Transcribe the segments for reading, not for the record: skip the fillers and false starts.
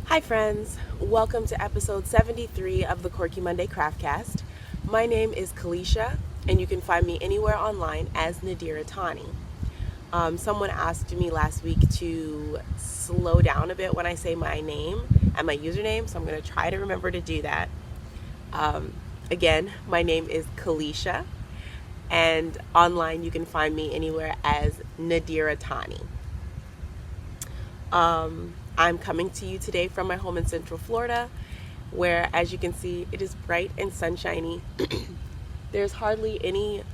Hi friends, welcome to episode 73 of the Quirky Monday Craftcast. My name is Kalisha, and you can find me anywhere online as Dearani. Someone asked me last week to slow down a bit when I say my name and my username, so I'm going to try to remember to do that. Again, my name is Kalisha, and online you can find me anywhere as Dearani. I'm coming to you today from my home in Central Florida, where, as you can see, it is bright and sunshiny. There's hardly any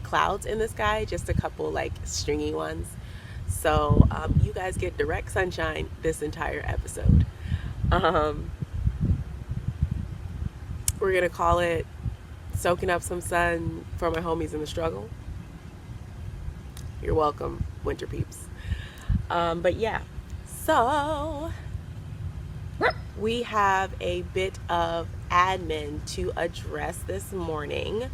clouds in the sky, just a couple stringy ones. So you guys get direct sunshine this entire episode. We're gonna call it soaking up some sun for my homies in the struggle. You're welcome, winter peeps. But yeah. So, we have a bit of admin to address this morning.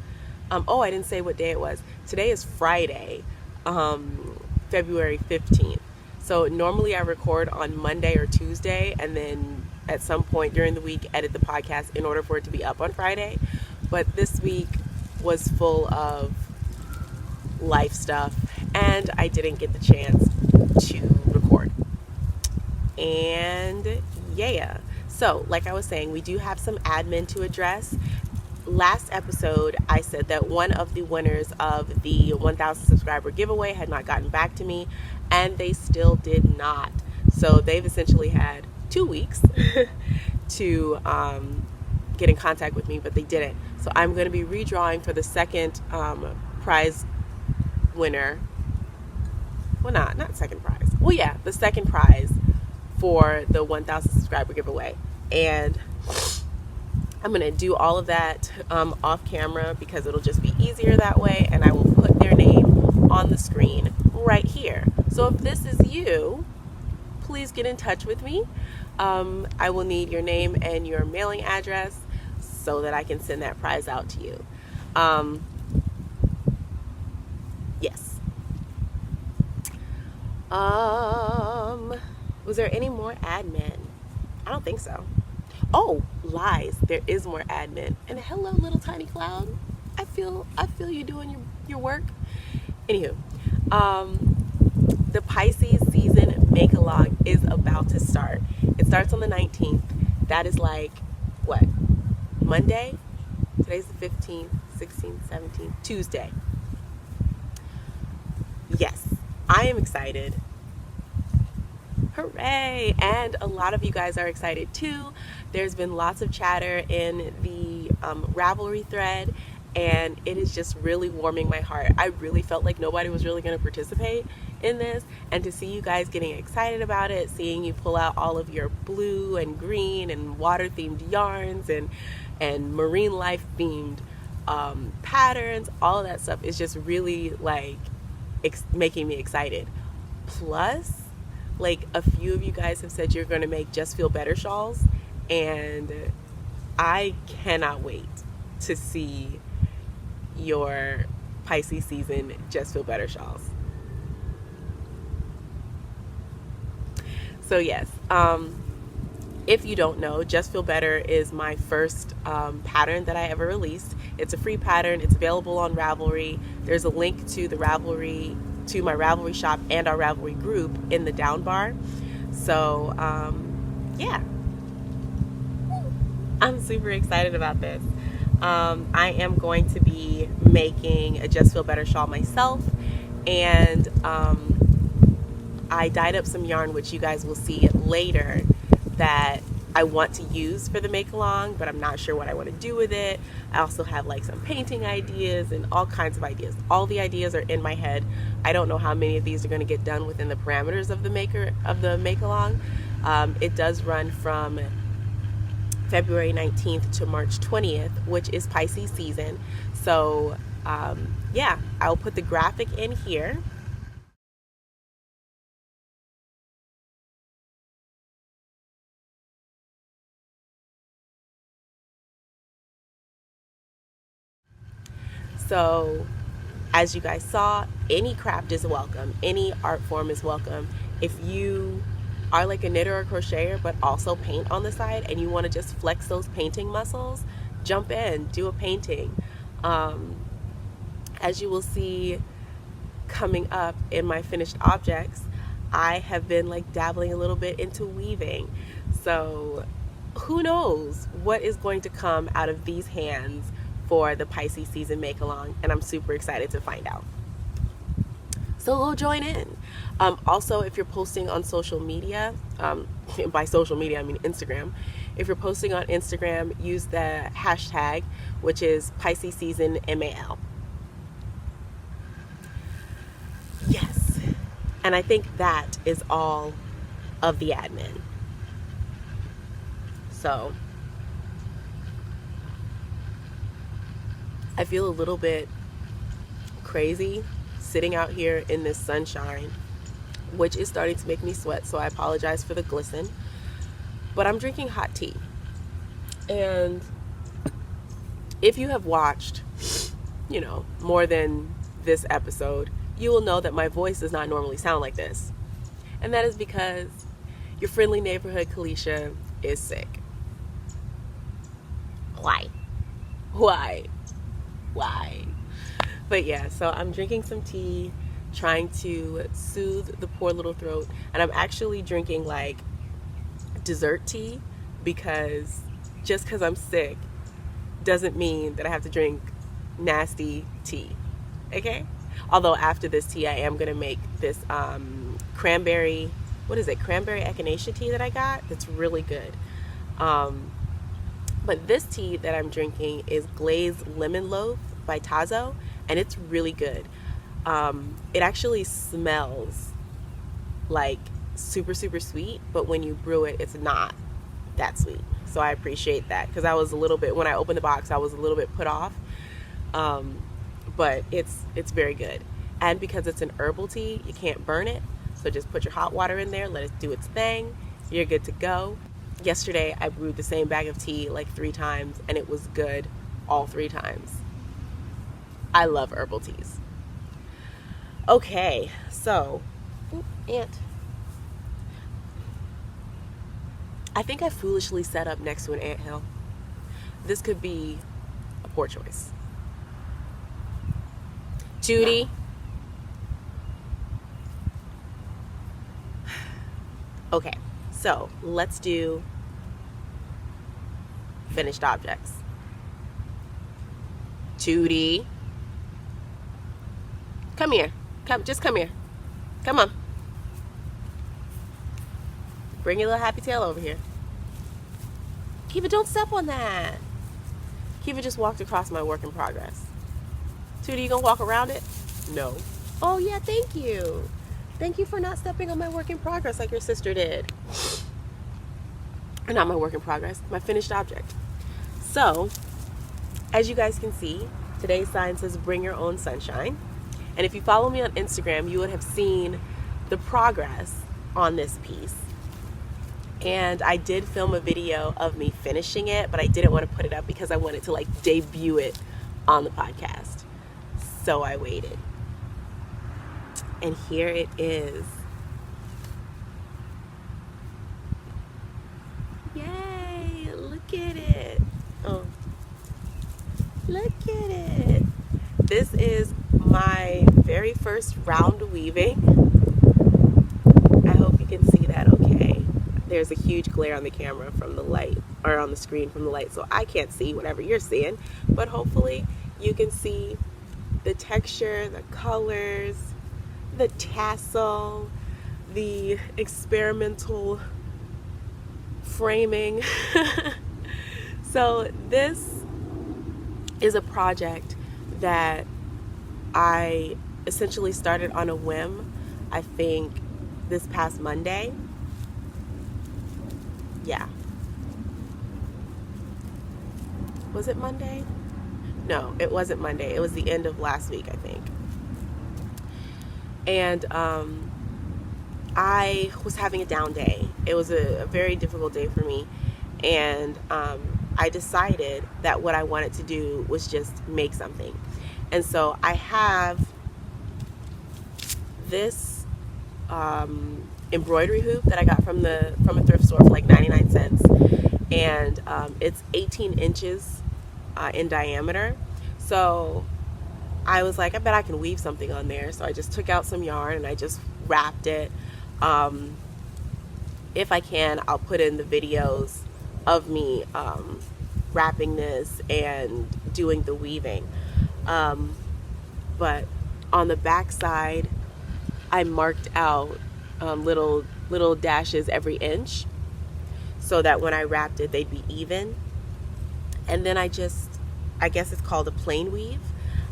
I didn't say what day it was. Today is Friday, February 15th. So normally I record on Monday or Tuesday, and then at some point during the week edit the podcast in order for it to be up on Friday. But this week was full of life stuff, and I didn't get the chance to record. And yeah, so like I was saying, we do have some admin to address. Last episode, I said that one of the winners of the 1,000 subscriber giveaway had not gotten back to me, and they still did not. So they've essentially had 2 weeks to get in contact with me, but they didn't. So I'm going to be redrawing for the second prize winner. Well, not second prize. Well, yeah, the second prize for the 1,000 subscriber giveaway. And I'm going to do all of that off camera because it'll just be easier that way, and I will put their name on the screen right here. So if this is you, please get in touch with me. I will need your name and your mailing address so that I can send that prize out to you. Yes. Was there any more admin? I don't think so. Oh, lies. There is more admin. And hello, little tiny cloud. I feel you doing your work. Anywho, the Pisces season make-along is about to start. It starts on the 19th. That is what? Monday? Today's the 15th, 16th, 17th, Tuesday. Yes, I am excited. Hooray! And a lot of you guys are excited too. There's been lots of chatter in the Ravelry thread, and it is just really warming my heart. I really felt like nobody was really going to participate in this, and to see you guys getting excited about it, seeing you pull out all of your blue and green and water themed yarns and marine life themed patterns, all of that stuff is just really making me excited. Plus, a few of you guys have said you're going to make Just Feel Better shawls, and I cannot wait to see your Pisces season Just Feel Better shawls. So yes, if you don't know, Just Feel Better is my first pattern that I ever released. It's a free pattern. It's available on Ravelry. There's a link to my Ravelry shop and our Ravelry group in the down bar. So yeah, I'm super excited about this. I am going to be making a Just Feel Better shawl myself, and I dyed up some yarn, which you guys will see later, that I want to use for the make along, but I'm not sure what I want to do with it. I also have some painting ideas and all kinds of ideas. All the ideas are in my head. I don't know how many of these are going to get done within the parameters of the make along. It does run from February 19th to March 20th, which is Pisces season. So yeah, I'll put the graphic in here. So as you guys saw, any craft is welcome. Any art form is welcome. If you are like a knitter or crocheter but also paint on the side and you want to just flex those painting muscles, jump in, do a painting. As you will see coming up in my finished objects, I have been like dabbling a little bit into weaving. So who knows what is going to come out of these hands for the Pisces season make along, and I'm super excited to find out. So go join in. Also, if you're posting on social media, by social media I mean Instagram, if you're posting on Instagram, use the hashtag, which is Pisces season MAL. Yes, and I think that is all of the admin. So I feel a little bit crazy sitting out here in this sunshine, which is starting to make me sweat, so I apologize for the glisten. But I'm drinking hot tea. And if you have watched, more than this episode, you will know that my voice does not normally sound like this. And that is because your friendly neighborhood Kalisha is sick. Why? But yeah, so I'm drinking some tea, trying to soothe the poor little throat. And I'm actually drinking like dessert tea, because just because I'm sick doesn't mean that I have to drink nasty tea. Okay? Although after this tea, I am going to make this cranberry echinacea tea that I got. That's really good. But this tea that I'm drinking is Glazed Lemon Loaf by Tazo, and it's really good. It actually smells like super, super sweet, but when you brew it, it's not that sweet. So I appreciate that, because I was a little bit, when I opened the box, I was a little bit put off. But it's very good. And because it's an herbal tea, you can't burn it. So just put your hot water in there, let it do its thing. You're good to go. Yesterday, I brewed the same bag of tea like 3 times, and it was good all 3 times. I love herbal teas. Okay, so, ant. I think I foolishly set up next to an anthill. This could be a poor choice. Tootie. Okay, so let's do finished objects. Tootie. Come here. Just come here. Come on. Bring your little happy tail over here. Kiva, don't step on that. Kiva just walked across my work in progress. Tootie, you gonna walk around it? No. Oh yeah, thank you. Thank you for not stepping on my work in progress like your sister did. Or not my work in progress, my finished object. So, as you guys can see, today's sign says bring your own sunshine. And if you follow me on Instagram, you would have seen the progress on this piece. And I did film a video of me finishing it, but I didn't want to put it up because I wanted to like debut it on the podcast. So I waited. And here it is. Yay! Look at it. Oh. Look at it. This is my very first round weaving. I hope you can see that okay. There's a huge glare on the camera from the light, or on the screen from the light, so I can't see whatever you're seeing, but hopefully you can see the texture, the colors, the tassel, the experimental framing. So this is a project that I essentially started on a whim, I think this past Monday. Yeah. Was it Monday? No, it wasn't Monday. It was the end of last week, I think. And I was having a down day. It was a very difficult day for me. And I decided that what I wanted to do was just make something. And so I have this embroidery hoop that I got from a thrift store for like 99 cents. And it's 18 inches in diameter. So I was like, I bet I can weave something on there. So I just took out some yarn and I just wrapped it. If I can, I'll put in the videos of me wrapping this and doing the weaving. But on the back side, I marked out little dashes every inch so that when I wrapped it, they'd be even. And then I guess it's called a plain weave.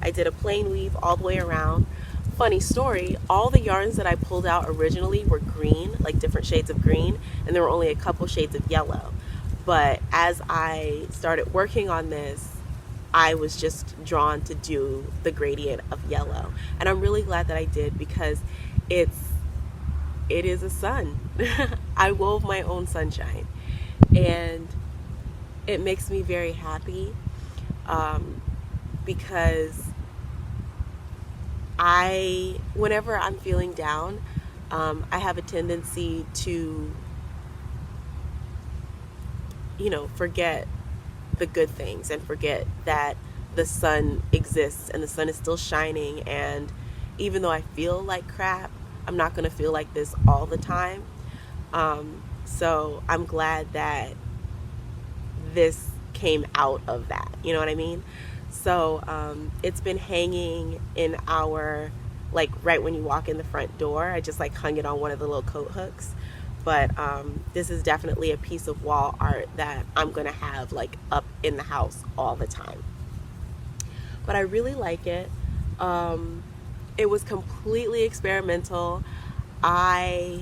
I did a plain weave all the way around. Funny story, all the yarns that I pulled out originally were green, like different shades of green, and there were only a couple shades of yellow. But as I started working on this, I was just drawn to do the gradient of yellow. And I'm really glad that I did, because it is a sun. I wove my own sunshine, and it makes me very happy, because whenever I'm feeling down, I have a tendency to, forget the good things and forget that the sun exists and the sun is still shining. And even though I feel like crap, I'm not going to feel like this all the time. So I'm glad that this came out of that. You know what I mean? So it's been hanging in our, like, right when you walk in the front door. I just like hung it on one of the little coat hooks. But this is definitely a piece of wall art that I'm going to have like up in the house all the time. But I really like it. It was completely experimental. I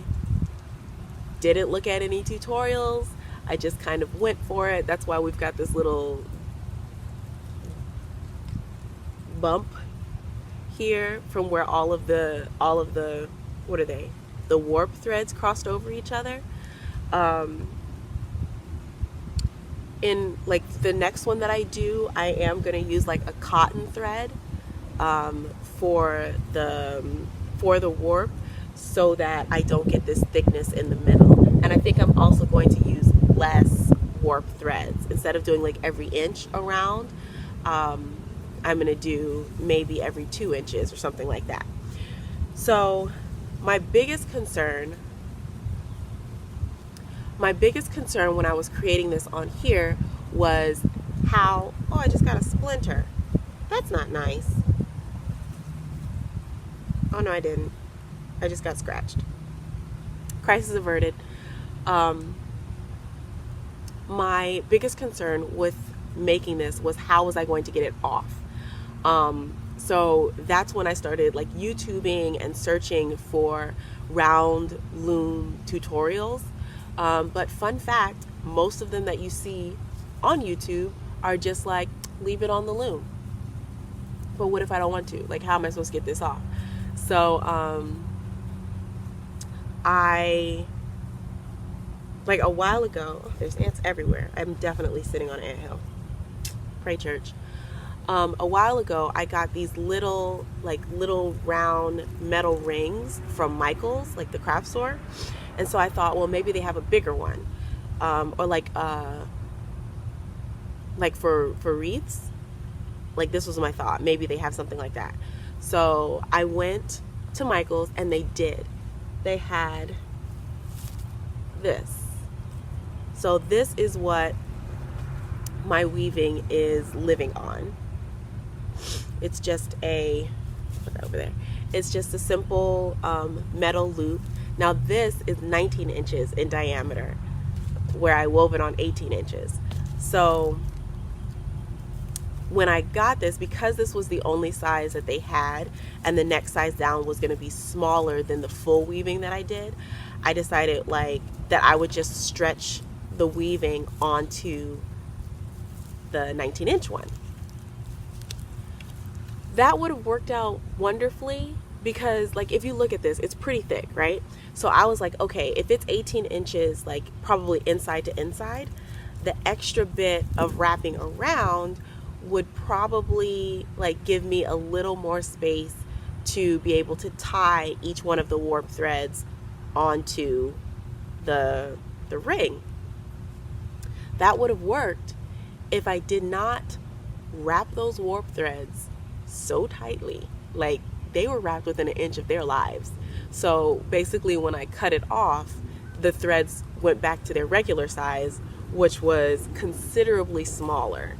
didn't look at any tutorials. I just kind of went for it. That's why we've got this little bump here from where all of the what are they? The warp threads crossed over each other. In like the next one that I do, I am going to use like a cotton thread for the warp, so that I don't get this thickness in the middle. And I think I'm also going to use less warp threads. Instead of doing like every inch around, I'm going to do maybe every 2 inches or something like that. So my biggest concern when I was creating this on here was how, oh, I just got a splinter. That's not nice. Oh no, I didn't. I just got scratched. Crisis averted. My biggest concern with making this was how was I going to get it off. So that's when I started like YouTubing and searching for round loom tutorials. But fun fact, most of them that you see on YouTube are just like, leave it on the loom. But what if I don't want to? Like, how am I supposed to get this off? So like a while ago, oh, there's ants everywhere. I'm definitely sitting on an anthill. Pray church. A while ago, I got these little round metal rings from Michael's, like the craft store. And so I thought, well, maybe they have a bigger one, or like for wreaths. Like, this was my thought. Maybe they have something like that. So I went to Michael's, and they did. They had this. So this is what my weaving is living on. It's just put that over there. It's just a simple metal loop. Now this is 19 inches in diameter, where I wove it on 18 inches. So when I got this, because this was the only size that they had, and the next size down was going to be smaller than the full weaving that I did, I decided like that I would just stretch the weaving onto the 19-inch one. That would have worked out wonderfully, because like if you look at this, it's pretty thick, right? So I was like, okay, if it's 18 inches, like probably inside to inside, the extra bit of wrapping around would probably like give me a little more space to be able to tie each one of the warp threads onto the ring. That would have worked if I did not wrap those warp threads so tightly. Like, they were wrapped within an inch of their lives. So basically when I cut it off, the threads went back to their regular size, which was considerably smaller.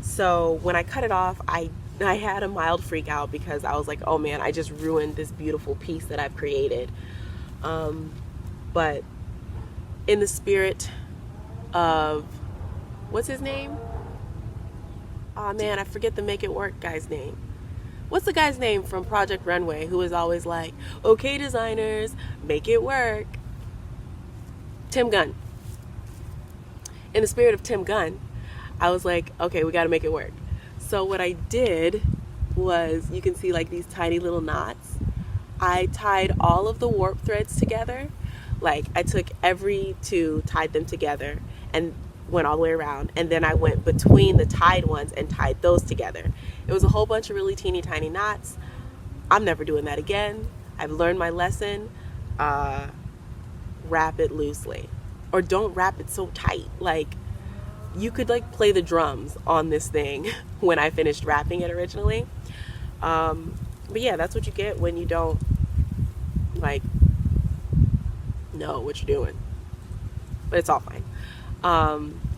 So when I cut it off, I had a mild freak out because I was like, oh man, I just ruined this beautiful piece that I've created. But in the spirit of, what's his name? Oh man, I forget the Make It Work guy's name. What's the guy's name from Project Runway who is always like, okay designers, make it work? Tim Gunn. In the spirit of Tim Gunn, I was like, okay, we got to make it work. So what I did was, you can see like these tiny little knots. I tied all of the warp threads together. Like, I took every two, tied them together, and went all the way around. And then I went between the tied ones and tied those together. It was a whole bunch of really teeny tiny knots. I'm never doing that again. I've learned my lesson. Wrap it loosely, or don't wrap it so tight. Like, you could like play the drums on this thing when I finished wrapping it originally. But yeah, that's what you get when you don't like know what you're doing. But it's all fine.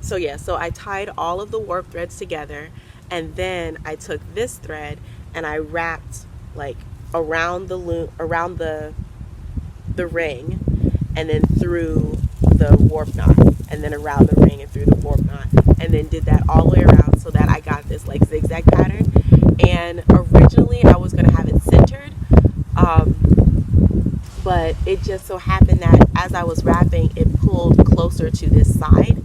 So yeah, so I tied all of the warp threads together, and then I took this thread and I wrapped like around the loop, around the ring, and then through the warp knot, and then around the ring and through the warp knot, and then did that all the way around so that I got this like zigzag pattern. And originally I was going to have it centered, but it just so happened that as I was wrapping, it pulled closer to this side.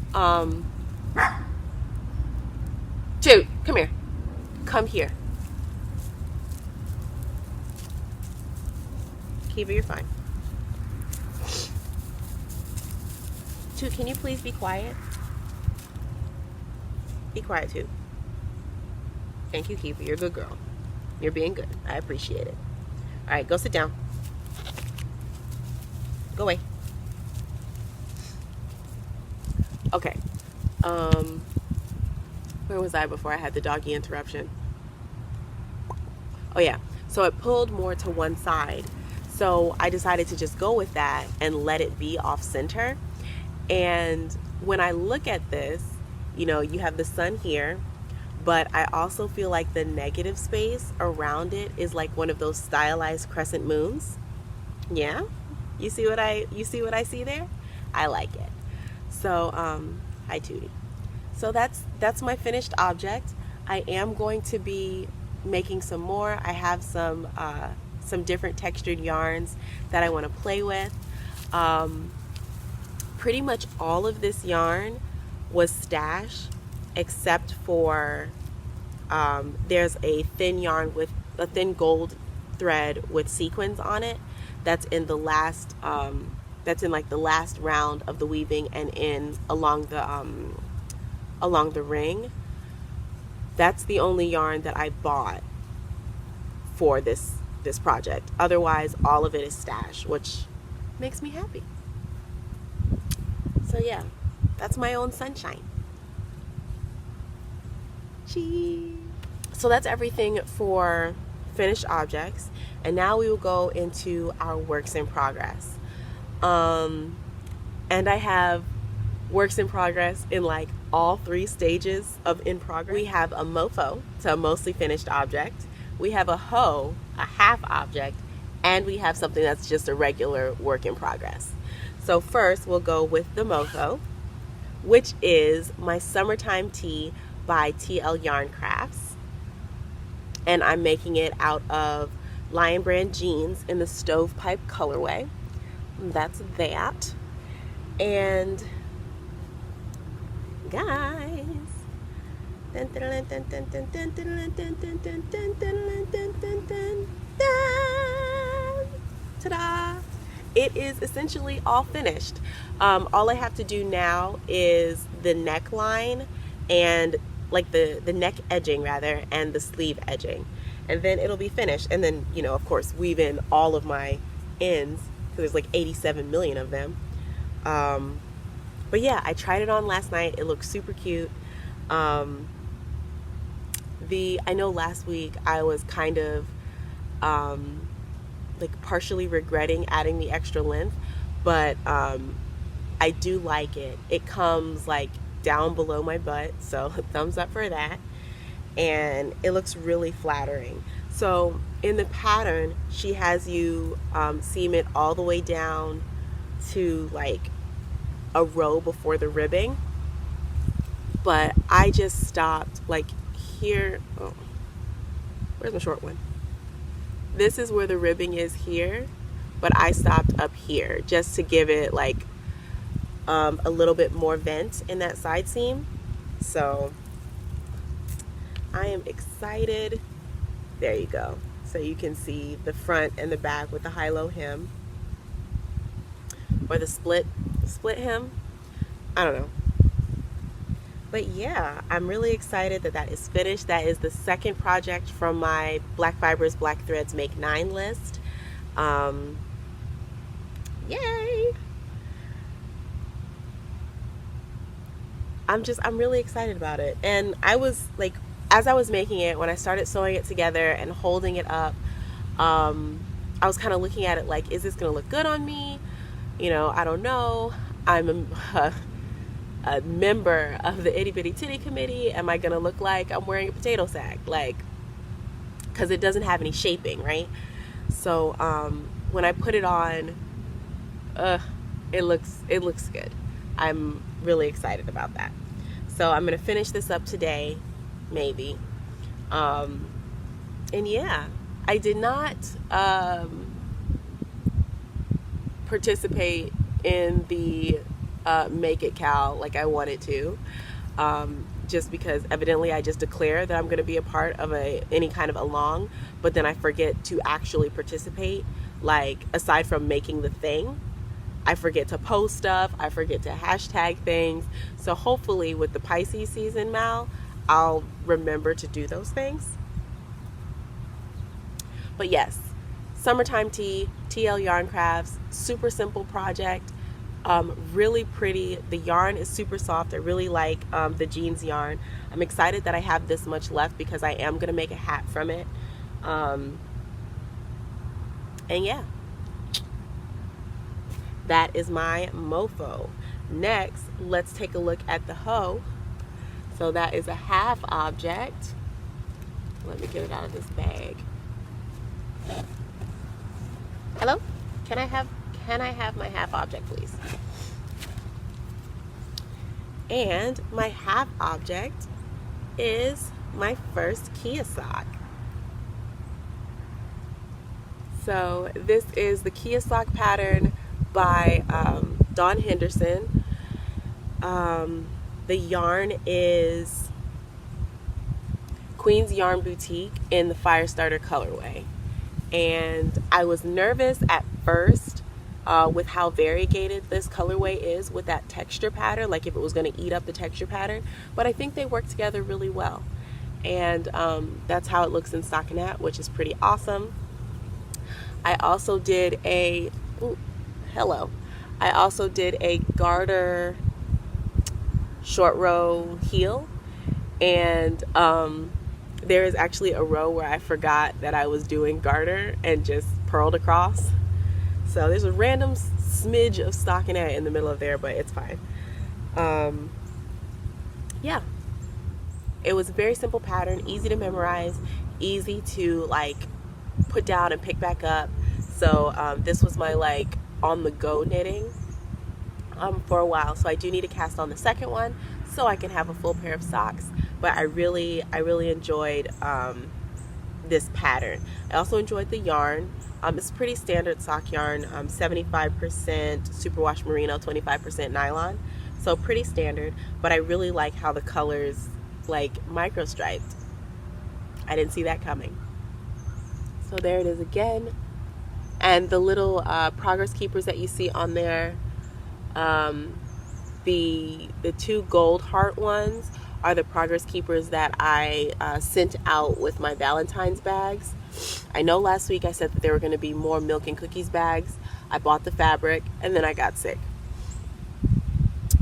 Dude, come here. Come here. Kiva, you're fine. Toot, can you please be quiet? Be quiet, Toot. Thank you, Kiva. You're a good girl. You're being good. I appreciate it. All right, go sit down. Go away. Okay. Where was I before I had the doggy interruption? Oh yeah. So it pulled more to one side. So I decided to just go with that and let it be off center. And when I look at this, you know, you have the sun here, but I also feel like the negative space around it is like one of those stylized crescent moons. Yeah? You see what I see there? I like it. So, hi Tootie. So that's my finished object. I am going to be making some more. I have some different textured yarns that I want to play with. Pretty much all of this yarn was stash, except for there's a thin yarn with a thin gold thread with sequins on it. That's in the last like the last round of the weaving and in along the ring. That's the only yarn that I bought for this project. Otherwise, all of it is stash, which makes me happy. So yeah, that's my own sunshine. Cheese. So that's everything for finished objects, and now we will go into our works in progress. And I have works in progress in like all three stages of in progress. We have a mofo, so a mostly finished object. We have a hoe, a half object, and we have something that's just a regular work in progress. So first we'll go with the mofo, which is my summertime tee by TL Yarn Crafts. And I'm making it out of Lion Brand jeans in the stovepipe colorway. That's that. And guys, ta-da! It is essentially all finished. All I have to do now is the neckline and like the neck edging rather, and the sleeve edging. and then it'll be finished. And then, you know, of course, weave in all of my ends, because there's like 87 million of them. But yeah, I tried it on last night. It looks super cute. I know last week I was kind of like partially regretting adding the extra length, but I do like it. It comes like down below my butt, so thumbs up for that. And it looks really flattering. So in the pattern, she has you seam it all the way down to like a row before the ribbing. But I just stopped like here. Oh, where's my short one? This is where the ribbing is here, but I stopped up here just to give it like a little bit more vent in that side seam. So I am excited. There you go. So you can see the front and the back with the high-low hem, or the split hem. I don't know. But yeah, I'm really excited that that is finished. That is the second project from my Black Fibers, Black Threads Make 9 list. Yay! I'm really excited about it. And I was like, as I was making it, when I started sewing it together and holding it up, I was kind of looking at it like, is this going to look good on me? You know, I don't know. I'm a member of the Itty Bitty Titty Committee. Am I going to look like I'm wearing a potato sack? Like, because it doesn't have any shaping, right? So when I put it on, it looks good. I'm really excited about that. So I'm going to finish this up today, maybe. And yeah, I did not participate in the Make It Cal like I wanted to, just because evidently I just declare that I'm going to be a part of any kind of along, but then I forget to actually participate. Like, aside from making the thing, I forget to post stuff, I forget to hashtag things. So hopefully with the Pisces season, Mal, I'll remember to do those things. But yes, Summertime Tea, TL Yarn Crafts, super simple project, really pretty. The yarn is super soft. I really like the jeans yarn. I'm excited that I have this much left because I am going to make a hat from it. And yeah, that is my mofo. Next, let's take a look at the hoe. So that is a half object. Let me get it out of this bag. Hello? Can I have my half object, please? And my half object is my first Kia sock. So this is the Kia sock pattern by Dawn Henderson. The yarn is Queen's Yarn Boutique in the Firestarter colorway. And I was nervous at first with how variegated this colorway is with that texture pattern, like if it was going to eat up the texture pattern, but I think they work together really well. And that's how it looks in stockinette, which is pretty awesome. I also did a garter short row heel, and there is actually a row where I forgot that I was doing garter and just purled across. So there's a random smidge of stockinette in the middle of there, but it's fine. Yeah, it was a very simple pattern, easy to memorize, easy to like put down and pick back up. So this was my like on the go knitting for a while. So I do need to cast on the second one so I can have a full pair of socks. But I really enjoyed this pattern. I also enjoyed the yarn. It's pretty standard sock yarn, 75% superwash merino, 25% nylon. So pretty standard, but I really like how the colors like micro striped. I didn't see that coming. So there it is again. And the little progress keepers that you see on there, the two gold heart ones are the progress keepers that I sent out with my Valentine's bags. I know last week I said that there were going to be more milk and cookies bags. I bought the fabric and then I got sick.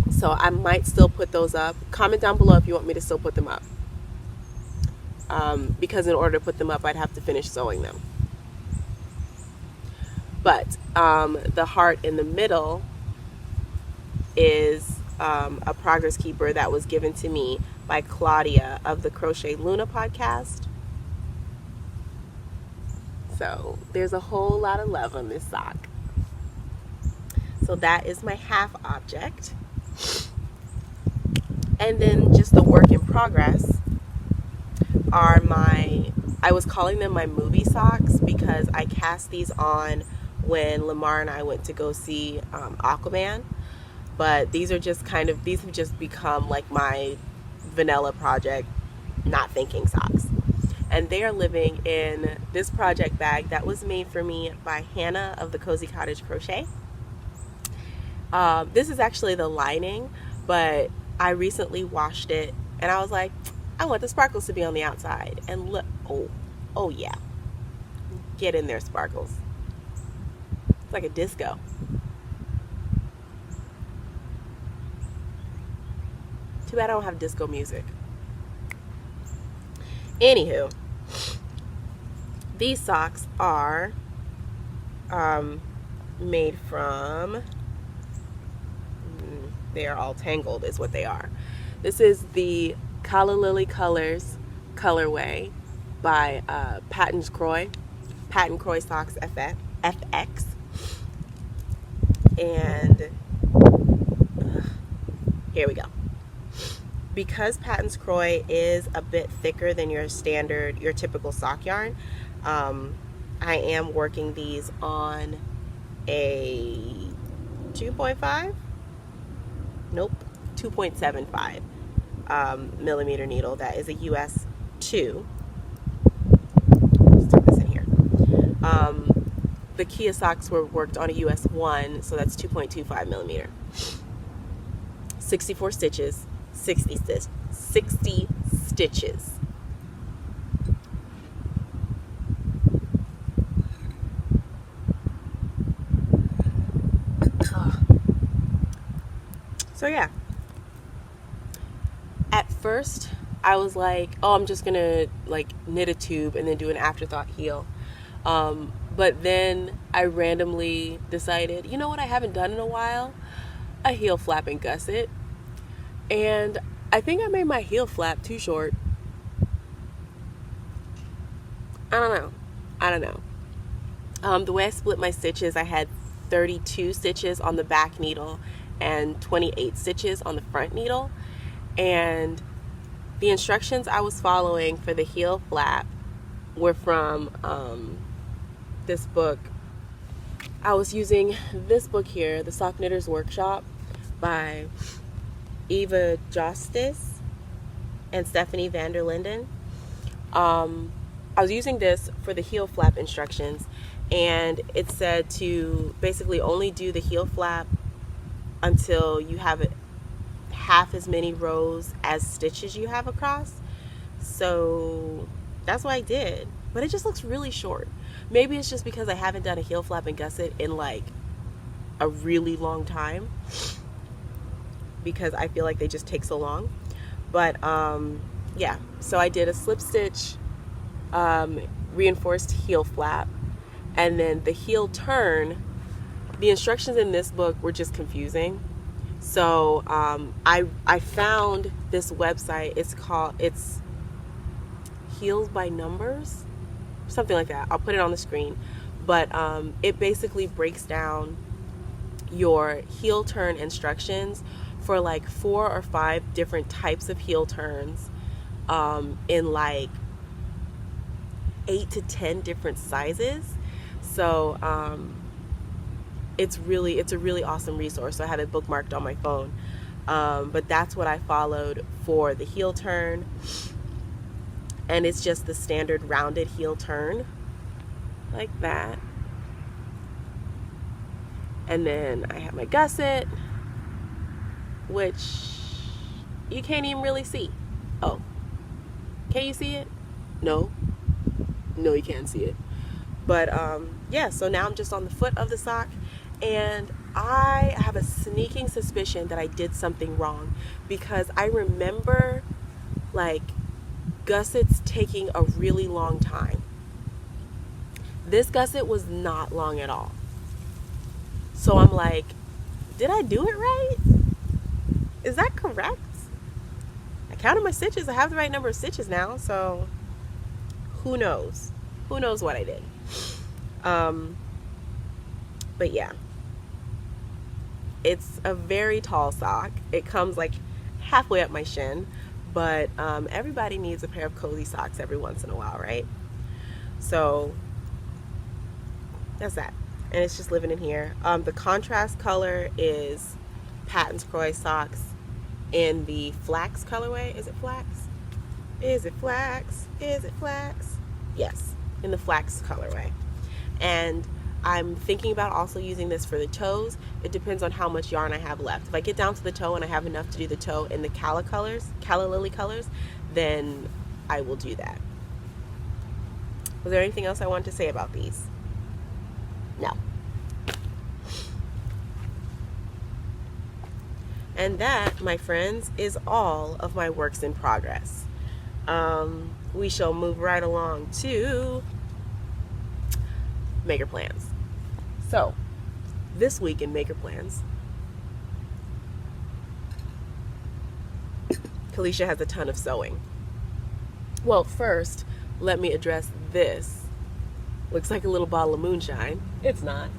So I might still put those up. Comment down below if you want me to still put them up. Because in order to put them up, I'd have to finish sewing them. But the heart in the middle is a progress keeper that was given to me by Claudia of the Crochet Luna podcast. So there's a whole lot of love on this sock. So that is my half object. And then just the work in progress are I was calling them my movie socks because I cast these on when Lamar and I went to go see Aquaman. But these have just become like my vanilla project, not thinking socks. And they are living in this project bag that was made for me by Hannah of the Cozy Cottage Crochet. This is actually the lining, but I recently washed it and I was like, I want the sparkles to be on the outside. And look, oh yeah. Get in there, sparkles. It's like a disco. Too bad I don't have disco music. Anywho, these socks are made from, they are all tangled is what they are. This is the Calla Lily Colors colorway by Patent Croy Socks FX. And here we go. Because Patents Croy is a bit thicker than your typical sock yarn, I am working these on a 2.5? Nope, 2.75 millimeter needle. That is a US 2. Let's tuck this in here. The Kia socks were worked on a US 1, so that's 2.25 millimeter. 64 stitches. 60 stitches. So yeah. At first, I was like, oh, I'm just gonna like knit a tube and then do an afterthought heel. But then I randomly decided, you know what I haven't done in a while? A heel flap and gusset. And I think I made my heel flap too short. I don't know. The way I split my stitches, I had 32 stitches on the back needle and 28 stitches on the front needle. And the instructions I was following for the heel flap were from this book. I was using this book here, The Sock Knitter's Workshop by Eva Justice and Stephanie van der Linden. I was using this for the heel flap instructions, and it said to basically only do the heel flap until you have half as many rows as stitches you have across. So that's what I did, but it just looks really short. Maybe it's just because I haven't done a heel flap and gusset in like a really long time, because I feel like they just take so long. But yeah, so I did a slip stitch reinforced heel flap, and then the heel turn. The instructions in this book were just confusing, so I found this website. It's Heels by Numbers, something like that. I'll put it on the screen, but it basically breaks down your heel turn instructions for like 4 or 5 different types of heel turns in like 8 to 10 different sizes. So it's a really awesome resource. So I have it bookmarked on my phone. But that's what I followed for the heel turn. And it's just the standard rounded heel turn like that. And then I have my gusset, which you can't even really see. Oh, can you see it? No, you can't see it. But yeah, so now I'm just on the foot of the sock, and I have a sneaking suspicion that I did something wrong, because I remember like gussets taking a really long time. This gusset was not long at all. So I'm like, did I do it right? Is that correct? I counted my stitches. I have the right number of stitches now, so who knows? Who knows what I did? But yeah, it's a very tall sock. It comes like halfway up my shin, but everybody needs a pair of cozy socks every once in a while, right? So that's that. And it's just living in here. The contrast color is Patton's Croy socks in the flax colorway. Is it flax? Is it flax? Is it flax? Yes, in the flax colorway. And I'm thinking about also using this for the toes. It depends on how much yarn I have left. If I get down to the toe and I have enough to do the toe in the calla lily colors, then I will do that. Was there anything else I wanted to say about these? No. And that, my friends, is all of my works in progress. We shall move right along to Maker Plans. So, this week in Maker Plans, Kalisha has a ton of sewing. Well, first, let me address this. Looks like a little bottle of moonshine. It's not.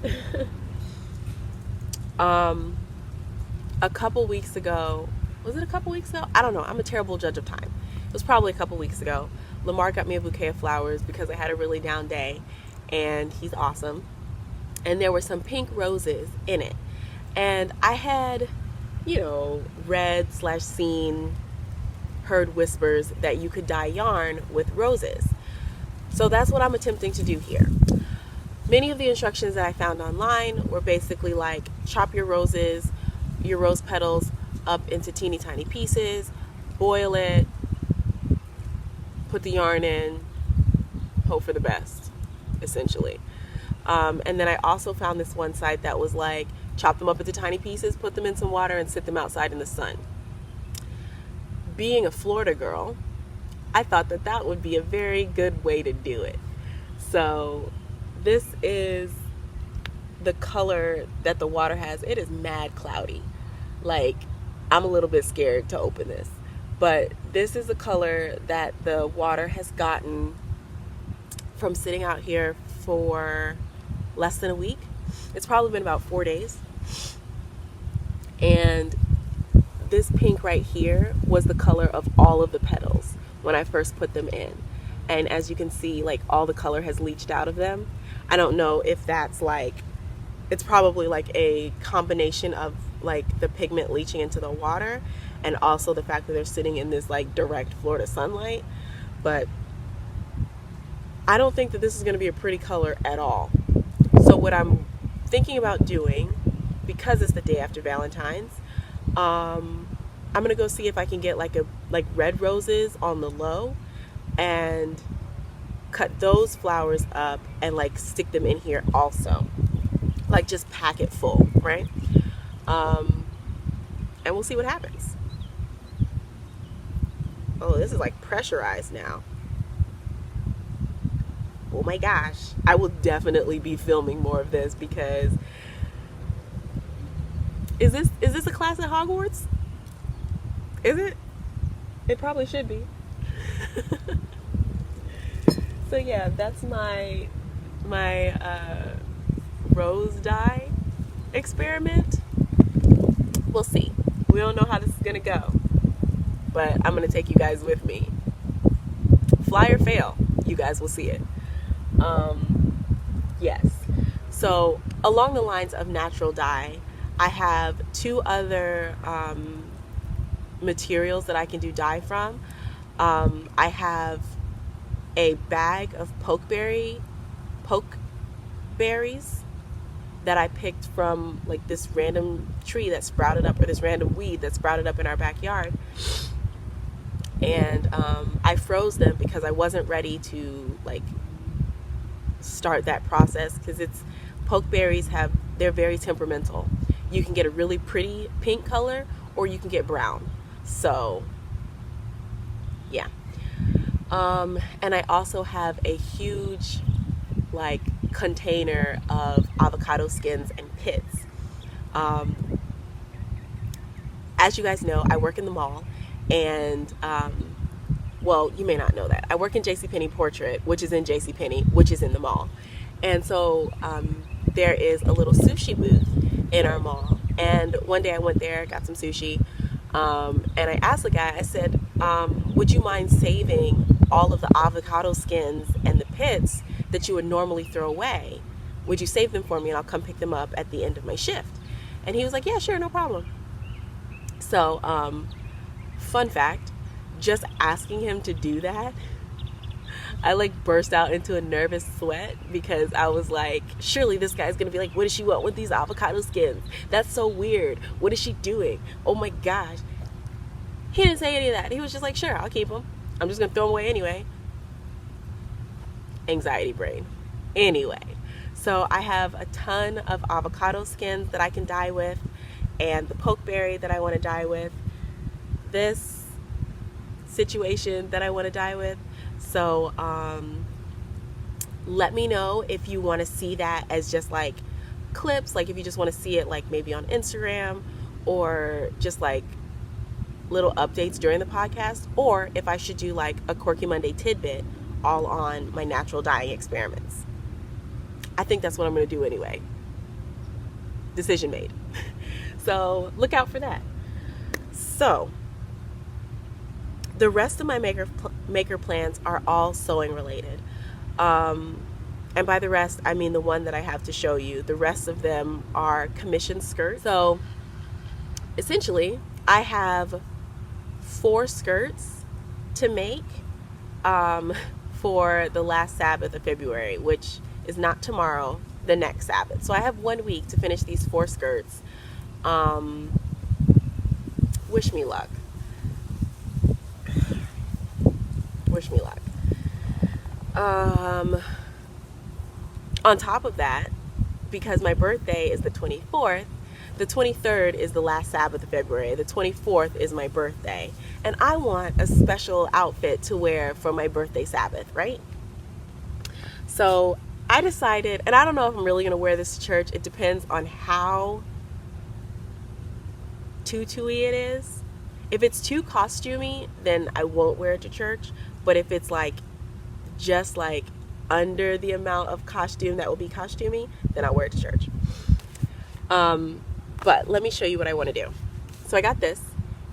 A couple weeks ago, was it a couple weeks ago? I don't know. I'm a terrible judge of time. It was probably a couple weeks ago. Lamar got me a bouquet of flowers because I had a really down day, and he's awesome. And there were some pink roses in it. And I had, read / seen, heard whispers that you could dye yarn with roses. So that's what I'm attempting to do here. Many of the instructions that I found online were basically like, chop your rose petals up into teeny tiny pieces, boil it, put the yarn in, hope for the best, essentially. And then I also found this one site that was like, chop them up into tiny pieces, put them in some water, and sit them outside in the sun. Being a Florida girl, I thought that that would be a very good way to do it. So this is the color that the water has. It is mad cloudy. Like, I'm a little bit scared to open this. But this is the color that the water has gotten from sitting out here for less than a week. It's probably been about 4 days. And this pink right here was the color of all of the petals when I first put them in. And as you can see, like, all the color has leached out of them. I don't know if that's like, it's probably like a combination of like the pigment leaching into the water and also the fact that they're sitting in this like direct Florida sunlight. But I don't think that this is going to be a pretty color at all. So what I'm thinking about doing, because it's the day after Valentine's, I'm going to go see if I can get like red roses on the low and cut those flowers up and like stick them in here also. Like, just pack it full, right? And we'll see what happens. Oh, this is like pressurized now. Oh my gosh. I will definitely be filming more of this because is this a class at Hogwarts? Is it? It probably should be. So yeah, that's my rose dye experiment. We'll see. We don't know how this is gonna go, but I'm gonna take you guys with me. Fly or fail, you guys will see it. Yes. So along the lines of natural dye, I have 2 other materials that I can do dye from. I have a bag of pokeberries that I picked from like this random tree that sprouted up, or this random weed that sprouted up in our backyard. and I froze them because I wasn't ready to like start that process, because it's pokeberries they're very temperamental. You can get a really pretty pink color or you can get brown. So yeah. And I also have a huge like container of avocado skins and pits. As you guys know, I work in the mall, and well, you may not know that. I work in JCPenney Portrait, which is in JCPenney, which is in the mall. And so there is a little sushi booth in our mall. And one day I went there, got some sushi, and I asked the guy, I said, would you mind saving all of the avocado skins and the pits that you would normally throw away? Would you save them for me and I'll come pick them up at the end of my shift? And he was like, yeah, sure, no problem. So, fun fact, just asking him to do that, I like burst out into a nervous sweat, because I was like, surely this guy's gonna be like, what does she want with these avocado skins? That's so weird. What is she doing? Oh my gosh. He didn't say any of that. He was just like, sure, I'll keep them. I'm just gonna throw them away anyway. Anxiety brain. Anyway, so I have a ton of avocado skins that I can dye with, and the pokeberry that I want to dye with, this situation that I want to dye with. So let me know if you want to see that as just like clips, like if you just want to see it like maybe on Instagram, or just like little updates during the podcast, or if I should do like a Quirky Monday tidbit all on my natural dyeing experiments. I think that's what I'm going to do anyway. Decision made. So look out for that. So the rest of my maker plans are all sewing related. And by the rest, I mean the one that I have to show you. The rest of them are commissioned skirts. So essentially, I have 4 skirts to make for the last Sabbath of February, which is not tomorrow, the next Sabbath. So I have 1 week to finish these 4 skirts. Wish me luck. Wish me luck. On top of that, because my birthday is the 24th, the 23rd is the last Sabbath of February. The 24th is my birthday. And I want a special outfit to wear for my birthday Sabbath, right? So I decided, and I don't know if I'm really going to wear this to church. It depends on how tutu-y it is. If it's too costumey, then I won't wear it to church. But if it's like just like under the amount of costume that will be costumey, then I'll wear it to church. But let me show you what I want to do. So I got this.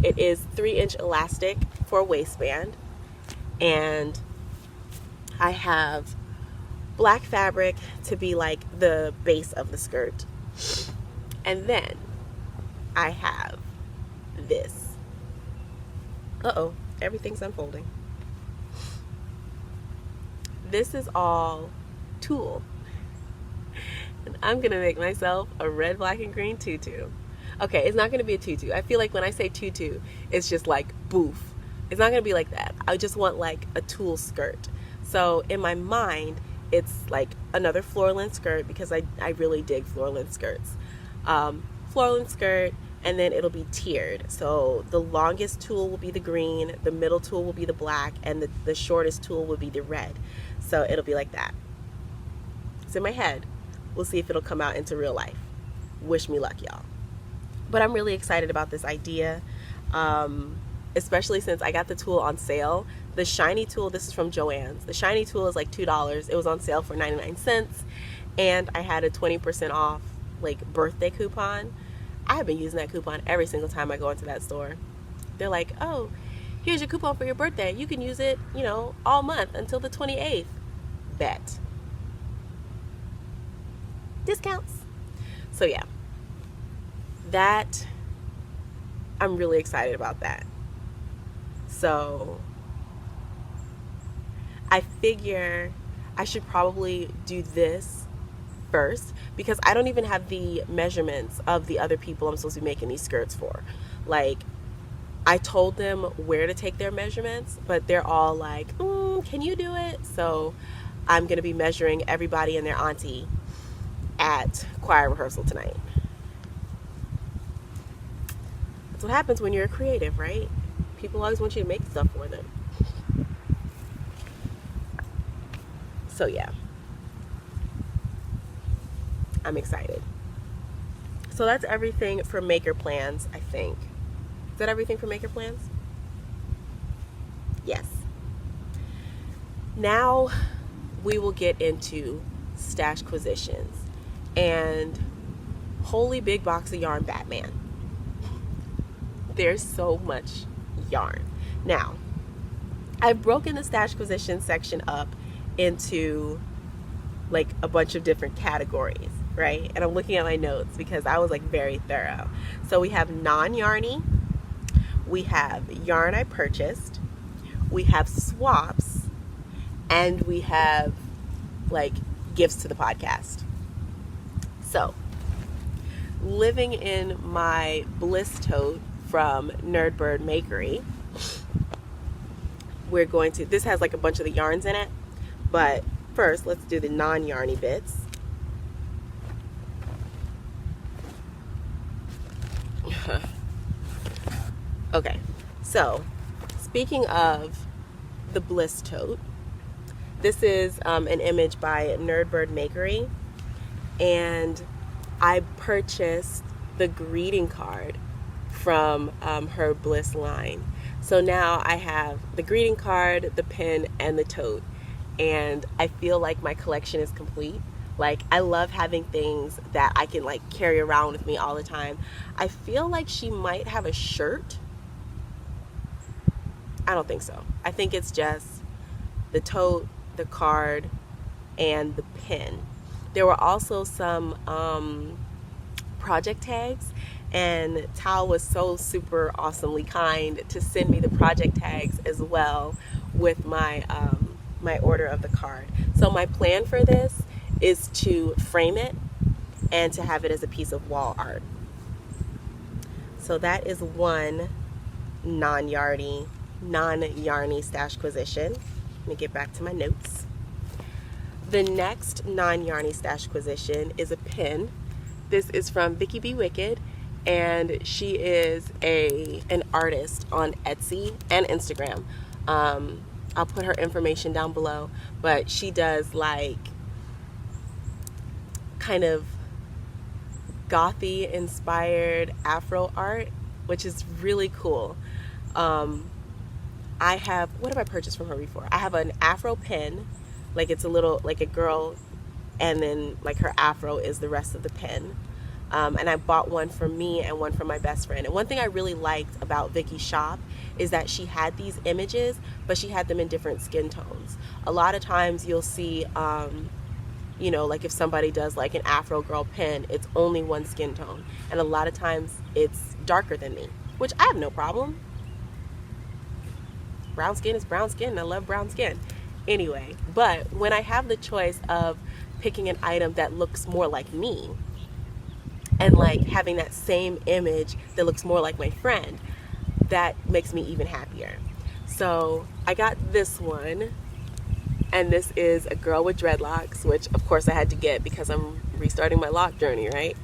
It is 3-inch elastic for a waistband, and I have black fabric to be like the base of the skirt, and then I have this. Uh-oh, everything's unfolding. This is all tulle. And I'm gonna make myself a red, black, and green tutu. Okay, it's not gonna be a tutu. I feel like when I say tutu, it's just like boof. It's not gonna be like that. I just want like a tulle skirt. So in my mind, it's like another floor length skirt, because I really dig floor length skirts. Floor length skirt, and then it'll be tiered. So the longest tulle will be the green, the middle tulle will be the black, and the shortest tulle will be the red. So it'll be like that. It's in my head. We'll see if it'll come out into real life. Wish me luck, y'all. But I'm really excited about this idea, especially since I got the tulle on sale. The shiny tulle, this is from Joann's. The shiny tulle is like $2. It was on sale for 99 cents, and I had a 20% off like birthday coupon. I have been using that coupon every single time I go into that store. They're like, oh, here's your coupon for your birthday. You can use it, you know, all month until the 28th. Bet. Discounts. So yeah, that, I'm really excited about that. So I figure I should probably do this first, because I don't even have the measurements of the other people I'm supposed to be making these skirts for. Like, I told them where to take their measurements, but they're all like, can you do it? So I'm going to be measuring everybody and their auntie at choir rehearsal tonight. That's what happens when you're a creative, right? People always want you to make stuff for them. So yeah, I'm excited. So that's everything for maker plans, I think. Is that everything for maker plans? Yes. Now we will get into stashquisitions and holy big box of yarn Batman. There's so much yarn. Now, I've broken the stashquisition section up into like a bunch of different categories, right? And I'm looking at my notes because I was like very thorough. So we have non-yarny, we have yarn I purchased, we have swaps, and we have like gifts to the podcast. So, living in my bliss tote from Nerdbirdmakery, we're going to, this has like a bunch of the yarns in it, but first let's do the non-yarny bits. Okay, so speaking of the bliss tote, this is an image by Nerdbirdmakery, and I purchased the greeting card from her bliss line. So now I have the greeting card, the pin, and the tote, and I feel like my collection is complete. Like, I love having things that I can like carry around with me all the time. I feel like she might have a shirt. I don't think so. I think it's just the tote, the card, and the pin. There were also some project tags, and Tal was so super awesomely kind to send me the project tags as well with my my order of the card. So my plan for this is to frame it and to have it as a piece of wall art. So that is one non-yarny stashquisition. Let me get back to my notes. The next non-yarny stashquisition is a pin. This is from Vickie Be Wicked, and she is an artist on Etsy and Instagram. I'll put her information down below, but she does like kind of gothy inspired Afro art, which is really cool. I have, what have I purchased from her before? I have an Afro pin, like it's a little, like a girl, and then like her Afro is the rest of the pin. And I bought one for me and one for my best friend. And one thing I really liked about Vickie's shop is that she had these images, but she had them in different skin tones. A lot of times you'll see, you know, like if somebody does like an Afro girl pin, it's only one skin tone. And a lot of times it's darker than me, which I have no problem. Brown skin is brown skin, and I love brown skin. Anyway, but when I have the choice of picking an item that looks more like me, and like having that same image that looks more like my friend, that makes me even happier. So I got this one, and this is a girl with dreadlocks, which of course I had to get because I'm restarting my lock journey, right?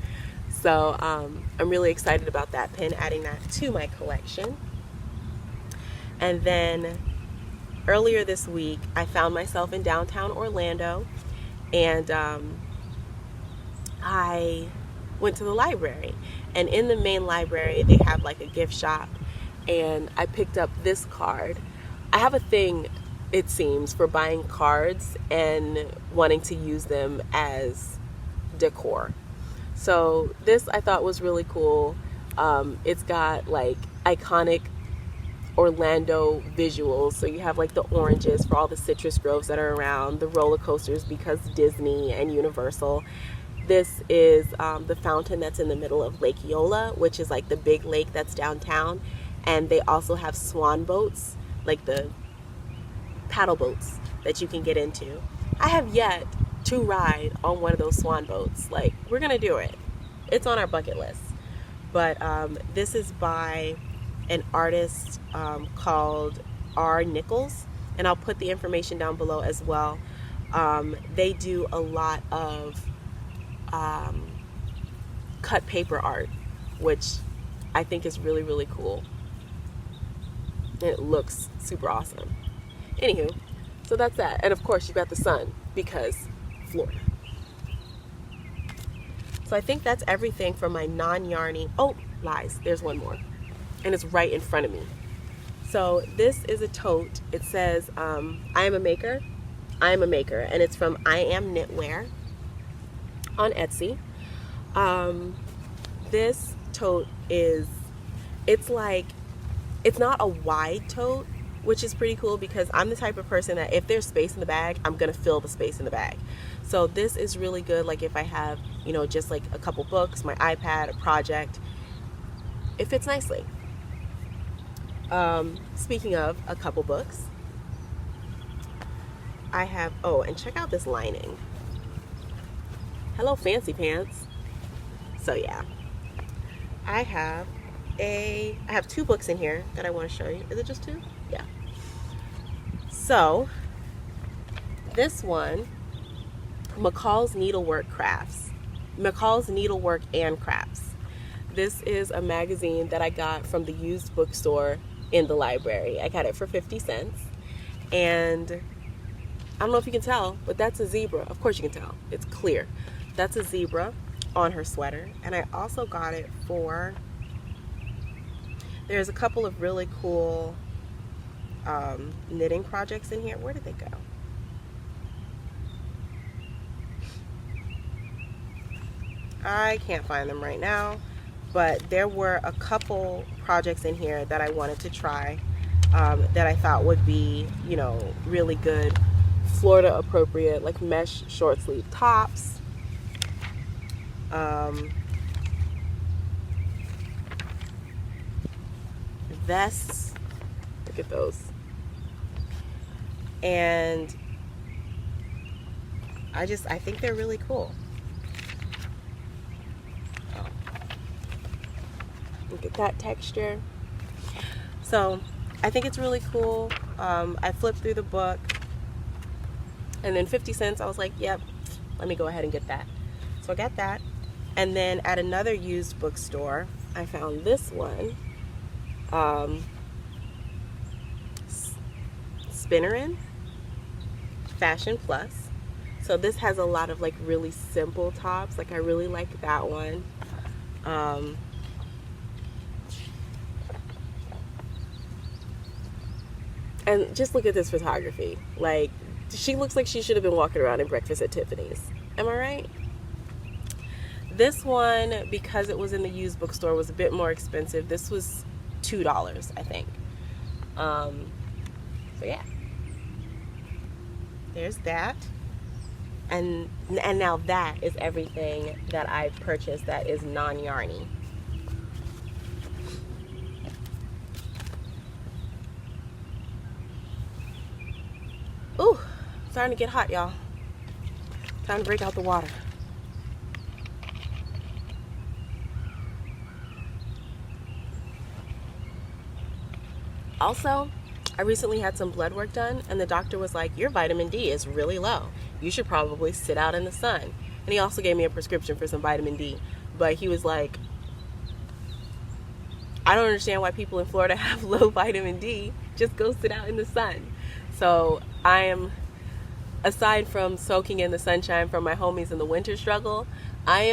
So I'm really excited about that pin, adding that to my collection. And then earlier this week, I found myself in downtown Orlando, and I went to the library. And in the main library, they have like a gift shop, and I picked up this card. I have a thing, it seems, for buying cards and wanting to use them as decor. So this I thought was really cool. It's got like iconic Orlando visuals. So you have like the oranges for all the citrus groves that are around, the roller coasters because Disney and Universal. This is the fountain that's in the middle of Lake Eola, which is like the big lake that's downtown. And they also have swan boats, like the paddle boats that you can get into. I have yet to ride on one of those swan boats. Like, we're gonna do it. It's on our bucket list. But this is by an artist called R. Nichols, and I'll put the information down below as well. They do a lot of cut paper art, which I think is really, really cool. And it looks super awesome. Anywho, so that's that. And of course, you got the sun because Florida. So I think that's everything for my non-yarny. Oh, lies. There's one more. And it's right in front of me. So this is a tote. It says, I am a maker. I am a maker. And it's from I Am Knitwear on Etsy. This tote is, it's not a wide tote, which is pretty cool because I'm the type of person that if there's space in the bag, I'm going to fill the space in the bag. So this is really good. Like if I have, just like a couple books, my iPad, a project, it fits nicely. Speaking of a couple books, I have, and check out this lining. Hello, fancy pants. So yeah, I have 2 books in here that I want to show you. Is it just 2? Yeah. So this one, McCall's Needlework and Crafts. This is a magazine that I got from the used bookstore in the library. I got it for 50 cents. And I don't know if you can tell, but that's a zebra. Of course you can tell. It's clear. That's a zebra on her sweater. And I also got it for, there's a couple of really cool knitting projects in here. Where did they go? I can't find them right now, but there were a couple projects in here that I wanted to try that I thought would be, really good, Florida appropriate, like mesh short sleeve tops. Vests, look at those. And I think they're really cool. Look at that texture. So I think it's really cool. I flipped through the book, and then 50 cents, I was like, yep, let me go ahead and get that. So I got that. And then at another used bookstore, I found this one, Spinnerin Fashion Plus. So this has a lot of like really simple tops. Like I really like that one. And just look at this photography. Like, she looks like she should have been walking around in Breakfast at Tiffany's. Am I right? This one, because it was in the used bookstore, was a bit more expensive. This was $2, I think. So yeah. There's that. And now that is everything that I've purchased that is non-yarny. Ooh, starting to get hot, y'all. Time to break out the water. Also, I recently had some blood work done, and the doctor was like, your vitamin D is really low. You should probably sit out in the sun. And he also gave me a prescription for some vitamin D. But he was like, I don't understand why people in Florida have low vitamin D. Just go sit out in the sun. So I am, aside from soaking in the sunshine from my homies in the winter struggle, I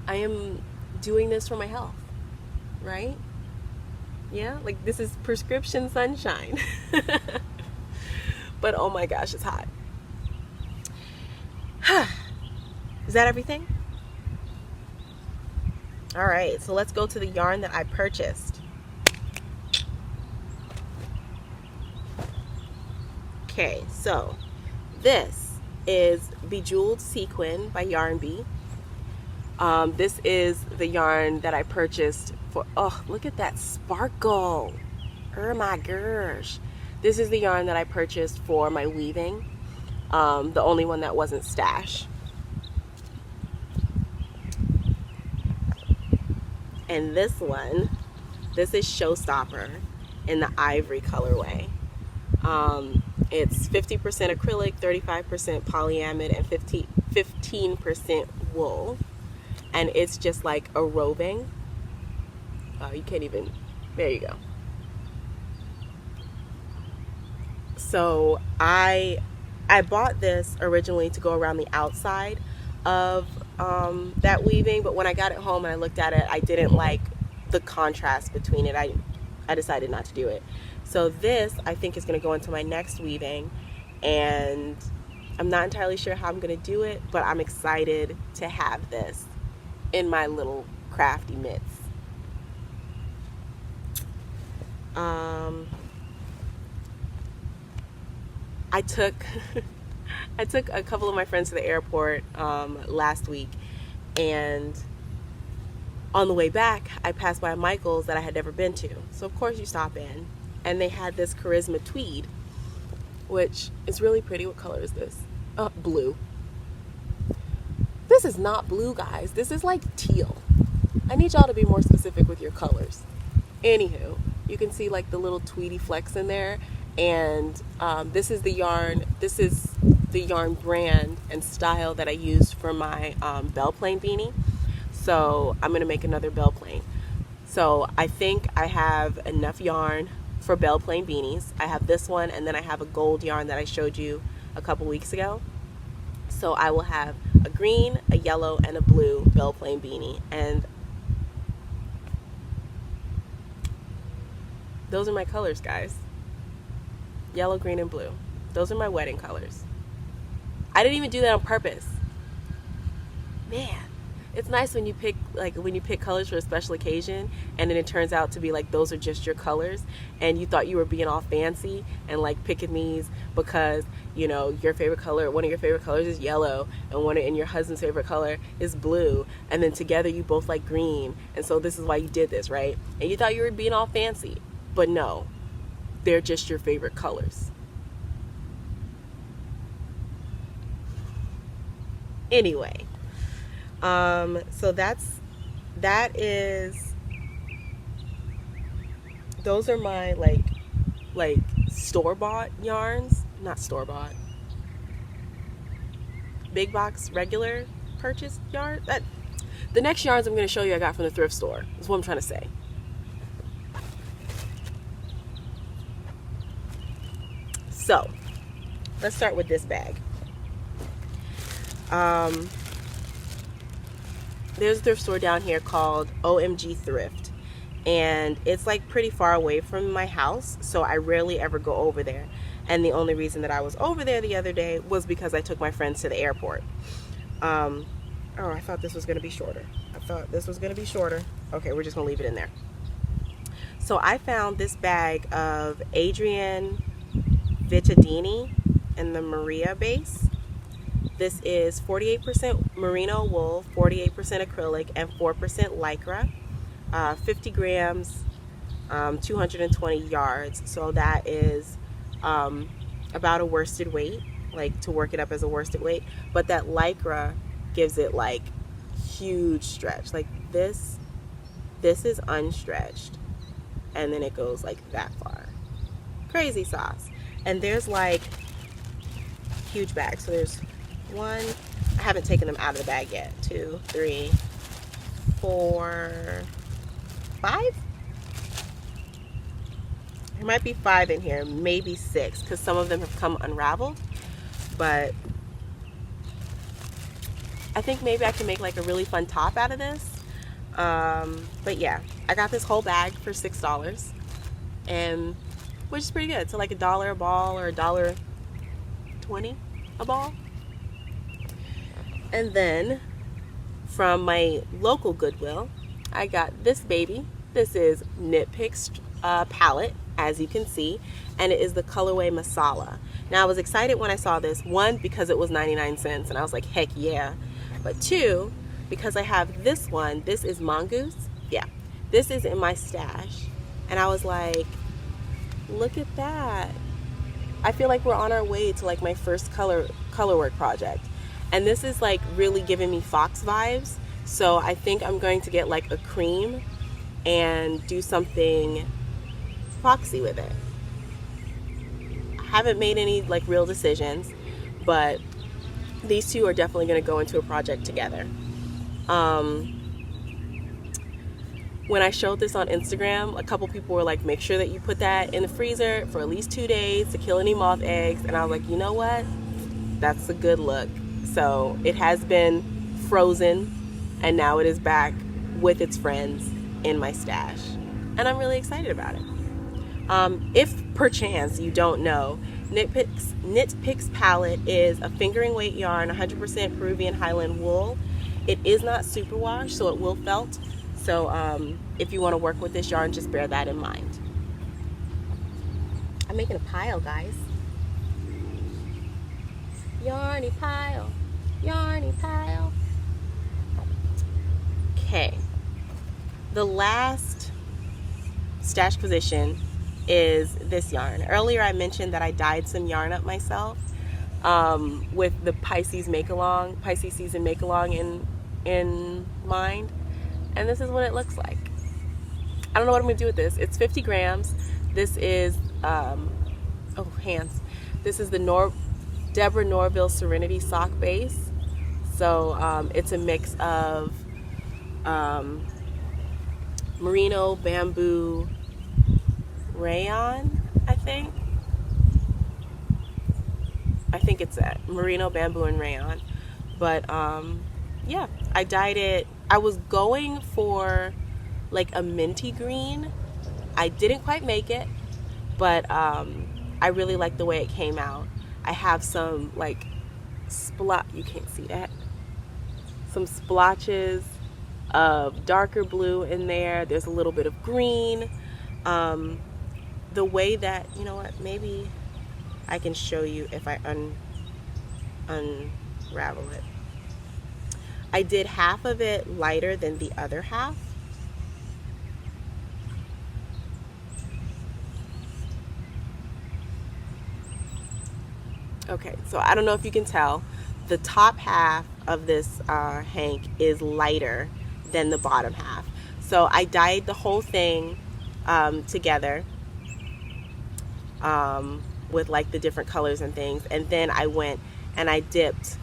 am doing this for my health, right? Yeah, like this is prescription sunshine. But oh my gosh, it's hot. Is that everything? All right, so let's go to the yarn that I purchased. Okay, so this is Bejeweled Sequin by Yarn Bee. This is the yarn that I purchased for, oh, look at that sparkle. Oh my gosh. This is the yarn that I purchased for my weaving. The only one that wasn't stash. And this one This is Showstopper in the ivory colorway. It's 50% acrylic, 35% polyamide, and 15% wool. And it's just like a roving. Oh, you can't even, there you go. So I bought this originally to go around the outside of that weaving, but when I got it home and I looked at it, I didn't like the contrast between it. I decided not to do it. So this, I think, is going to go into my next weaving, and I'm not entirely sure how I'm going to do it, but I'm excited to have this in my little crafty mitts. I took a couple of my friends to the airport last week, and on the way back, I passed by Michael's that I had never been to. So of course you stop in, and they had this Charisma tweed, which is really pretty. What color is this? Oh, blue. This is not blue, guys. This is like teal. I need y'all to be more specific with your colors. Anywho, you can see like the little tweedy flecks in there, and this is the yarn. This is the yarn brand and style that I used for my bell plain beanie. So I'm gonna make another bell plain. So I think I have enough yarn for bell plain beanies. I have this one, and then I have a gold yarn that I showed you a couple weeks ago. So I will have a green, a yellow, and a blue bell plain beanie, and those are my colors, guys. Yellow, green, and blue. Those are my wedding colors. I didn't even do that on purpose. Man, it's nice when you pick colors for a special occasion, and then it turns out to be like those are just your colors, and you thought you were being all fancy and like picking these because, you know, your favorite color, one of your favorite colors is yellow, and your husband's favorite color is blue, and then together you both like green, and so this is why you did this, right? And you thought you were being all fancy, but no, they're just your favorite colors. Anyway, so those are my like store-bought yarns, not store-bought, big box regular purchase yarn. The next yarns I'm going to show you I got from the thrift store is what I'm trying to say. So let's start with this bag. There's a thrift store down here called OMG Thrift, and it's like pretty far away from my house, so I rarely ever go over there. And the only reason that I was over there the other day was because I took my friends to the airport. Oh, I thought this was going to be shorter. Okay, we're just going to leave it in there. So I found this bag of Adrian Vittadini in the Maria base. This is 48% merino wool, 48% acrylic, and 4% lycra. 50 grams, 220 yards. So that is about a worsted weight, like to work it up as a worsted weight. But that lycra gives it like huge stretch. Like this is unstretched, and then it goes like that far. Crazy sauce. And there's like huge bags. So there's one, I haven't taken them out of the bag yet. 2, 3, 4, 5. There might be 5 in here, maybe 6, because some of them have come unraveled. But I think maybe I can make like a really fun top out of this. But yeah, I got this whole bag for $6, and which is pretty good. So like $1 a ball or $1.20 a ball. And then from my local Goodwill, I got this baby. This is Knit Picks palette, as you can see, and it is the colorway Masala. Now I was excited when I saw this, one, because it was 99 cents, and I was like, heck yeah. But two, because I have this one. This is Mongoose. Yeah, this is in my stash, and I was like, look at that. I feel like we're on our way to like my first color work project. And this is like really giving me fox vibes. So I think I'm going to get like a cream and do something foxy with it. I haven't made any like real decisions, but these two are definitely going to go into a project together. When I showed this on Instagram, a couple people were like, make sure that you put that in the freezer for at least 2 days to kill any moth eggs. And I was like, you know what? That's a good look. So it has been frozen, and now it is back with its friends in my stash. And I'm really excited about it. If perchance you don't know, Knitpicks palette is a fingering weight yarn, 100% Peruvian Highland wool. It is not superwash, so it will felt. So if you want to work with this yarn, just bear that in mind. I'm making a pile, guys. Yarny pile, yarny pile. Okay. The last stash position is this yarn. Earlier I mentioned that I dyed some yarn up myself with the Pisces season make-along in mind. And this is what it looks like. I don't know what I'm going to do with this. It's 50 grams. This is, This is the Deborah Norville Serenity sock base. So it's a mix of merino, bamboo, rayon, I think it's that. Merino, bamboo, and rayon. But yeah, I dyed it. I was going for like a minty green. I didn't quite make it, but I really like the way it came out. I have some like you can't see that. Some splotches of darker blue in there. There's a little bit of green. The way that, you know what, maybe I can show you if I unravel it. I did half of it lighter than the other half. Okay, so I don't know if you can tell, the top half of this hank is lighter than the bottom half. So I dyed the whole thing together with like the different colors and things, and then I went and I dipped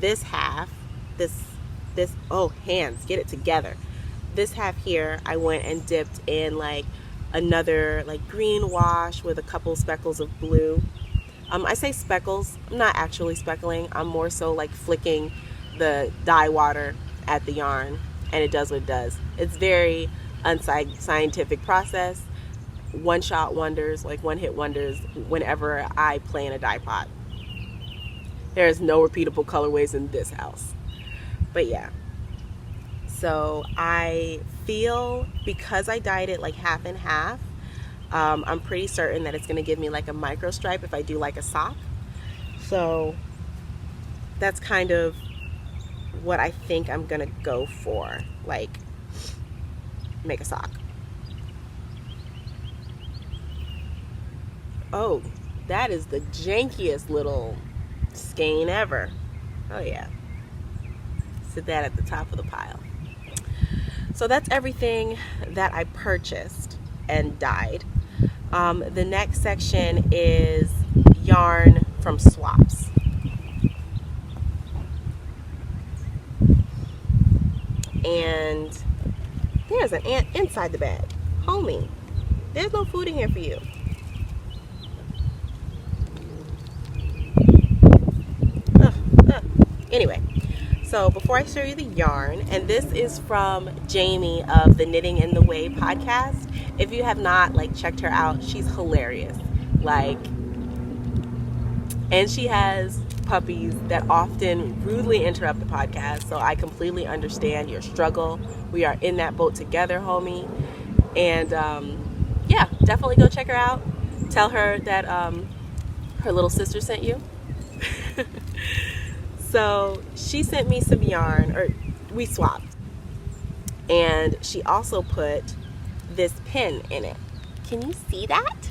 this half, this oh, hands, get it together. This half here, I went and dipped in like another like green wash with a couple speckles of blue. I say speckles, I'm not actually speckling, I'm more so like flicking the dye water at the yarn, and it does what it does. It's very unscientific process, one-shot wonders, like one-hit wonders whenever I play in a dye pot. There's no repeatable colorways in this house. But yeah, so I feel, because I dyed it like half and half, I'm pretty certain that it's going to give me like a micro stripe if I do like a sock. So that's kind of what I think I'm going to go for, like make a sock. Oh, that is the jankiest little skein ever. Oh yeah. Sit that at the top of the pile. So that's everything that I purchased and dyed. The next section is yarn from swaps. And there's an ant inside the bag. Homie, there's no food in here for you. Anyway, so before I show you the yarn, and this is from Jami of the Knitting in the Way podcast. If you have not like checked her out, she's hilarious. Like, and she has puppies that often rudely interrupt the podcast, so I completely understand your struggle. We are in that boat together, homie. And yeah, definitely go check her out. Tell her that her little sister sent you. So she sent me some yarn, or we swapped, and she also put this pin in it. Can you see that?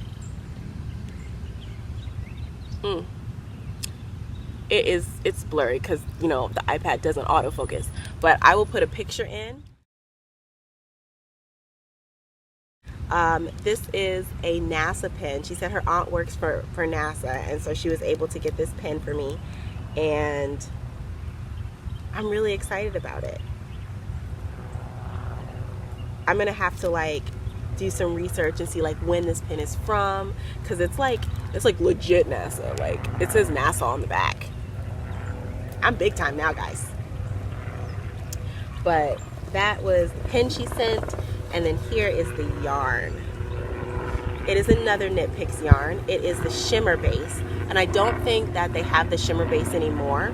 It's blurry because, you know, the iPad doesn't autofocus, but I will put a picture in This is a NASA pin. She said her aunt works for NASA, and so she was able to get this pin for me, and I'm really excited about it. I'm gonna have to like do some research and see like when this pin is from, because it's like legit NASA. Like it says NASA on the back. I'm big time now, guys. But that was the pin she sent, and then here is the yarn. It is another Knit Picks yarn. It is the shimmer base, and I don't think that they have the shimmer base anymore.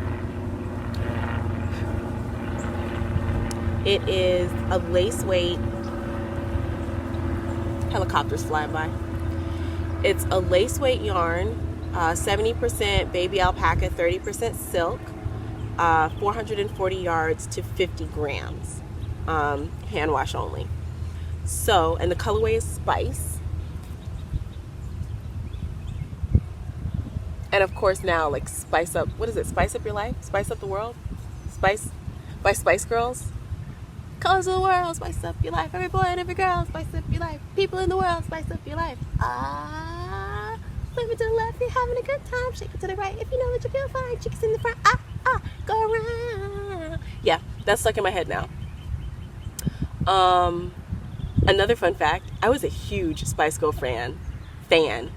It is a lace weight. Helicopters flying by. It's a lace weight yarn, 70% baby alpaca, 30% silk, 440 yards to 50 grams, hand wash only. So, and the colorway is Spice. And of course now, like, spice up, what is it? Spice up your life? Spice up the world? Spice by Spice Girls? Colors of the world, spice up your life. Every boy and every girl, spice up your life. People in the world, spice up your life. Flip it to the left, you're having a good time. Shake it to the right, if you know that you feel fine. Chicks in the front, go around. Yeah, that's stuck in my head now. Another fun fact, I was a huge Spice Girl fan in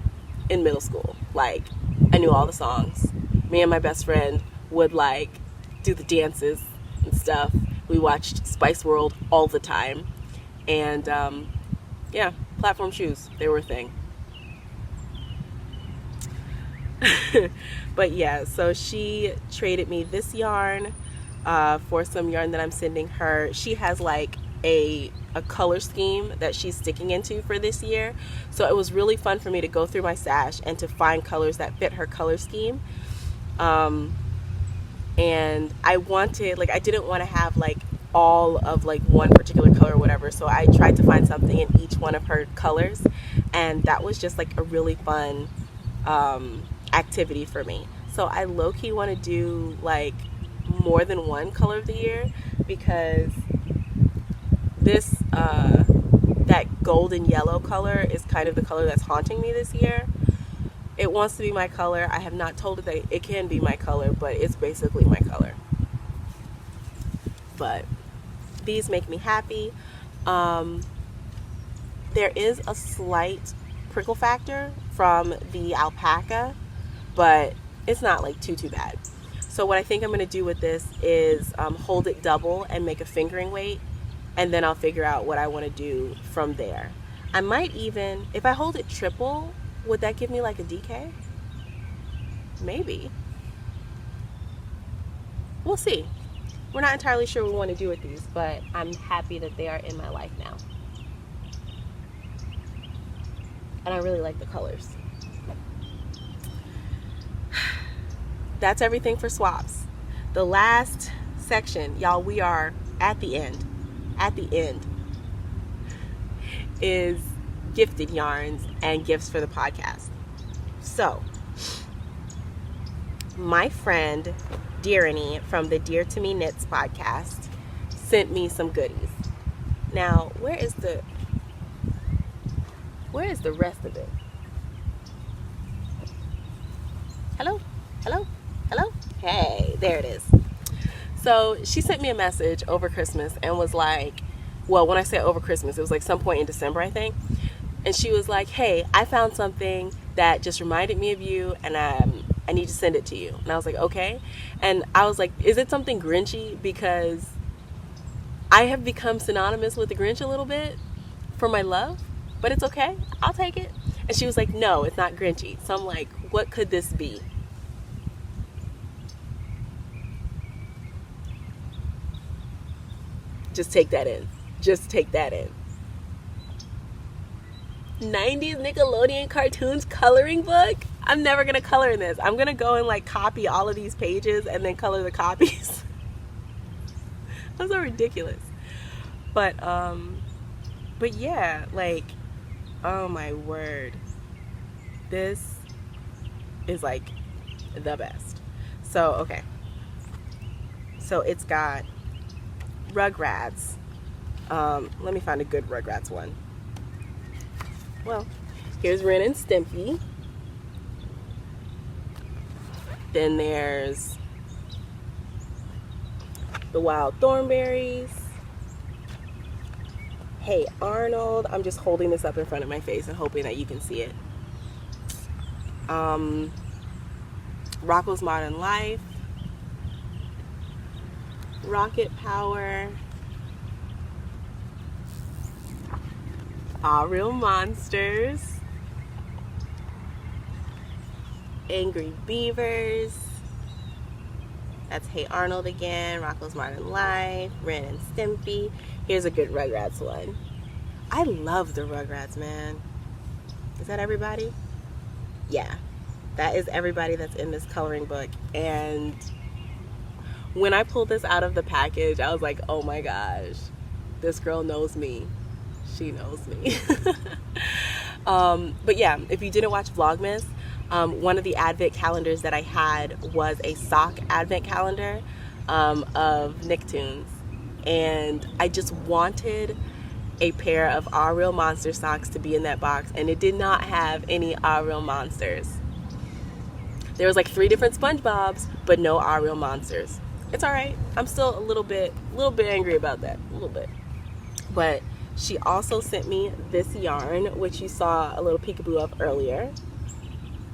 middle school. Like, I knew all the songs. Me and my best friend would like do the dances and stuff. We watched Spice World all the time. And yeah, platform shoes, they were a thing. But yeah, so she traded me this yarn for some yarn that I'm sending her. She has like a color scheme that she's sticking into for this year. So it was really fun for me to go through my stash and to find colors that fit her color scheme. And I wanted, like, I didn't want to have like all of like one particular color or whatever, so I tried to find something in each one of her colors, and that was just like a really fun activity for me. So I low-key want to do like more than one color of the year, because this that golden yellow color is kind of the color that's haunting me this year. It wants to be my color. I have not told it that it can be my color, but it's basically my color. But these make me happy. There is a slight prickle factor from the alpaca, but it's not like too bad. So what I think I'm going to do with this is hold it double and make a fingering weight, and then I'll figure out what I want to do from there. I might even, if I hold it triple, would that give me like a DK? Maybe. We'll see. We're not entirely sure what we want to do with these, but I'm happy that they are in my life now. And I really like the colors. That's everything for swaps. The last section, y'all, we are at the end. At the end is gifted yarns and gifts for the podcast. So, my friend Dearani from the Dear to Me Knits podcast sent me some goodies. Now, where is the rest of it? Hello? Hey, there it is. So she sent me a message over Christmas and was like, well, when I say over Christmas, it was like some point in December, I think. And she was like, hey, I found something that just reminded me of you, and I need to send it to you. And I was like, okay. And I was like, is it something Grinchy? Because I have become synonymous with the Grinch a little bit for my love, but it's okay. I'll take it. And she was like, no, it's not Grinchy. So I'm like, what could this be? Just take that in. Just take that in. 90s Nickelodeon cartoons coloring book? I'm never going to color in this. I'm going to go and like copy all of these pages and then color the copies. That's so ridiculous. But yeah, like, oh my word. This is like the best. So, okay. So it's got Rugrats. Let me find a good Rugrats one. Well, here's Ren and Stimpy. Then there's the Wild Thornberries. Hey Arnold. I'm just holding this up in front of my face and hoping that you can see it. Rocco's Modern Life. Rocket Power. All Real Monsters. Angry Beavers. That's Hey Arnold again. Rocco's Modern Life. Ren and Stimpy. Here's a good Rugrats one. I love the Rugrats, man. Is that everybody? Yeah. That is everybody that's in this coloring book. And when I pulled this out of the package, I was like, oh my gosh. This girl knows me. She knows me. But yeah, if you didn't watch Vlogmas, one of the advent calendars that I had was a sock advent calendar of Nicktoons, and I just wanted a pair of Our Real Monster socks to be in that box, and it did not have any Our Real Monsters. There was like 3 different SpongeBobs, but no Our Real Monsters. It's all right. I'm still a little bit angry about that, a little bit. But she also sent me this yarn, which you saw a little peekaboo of earlier.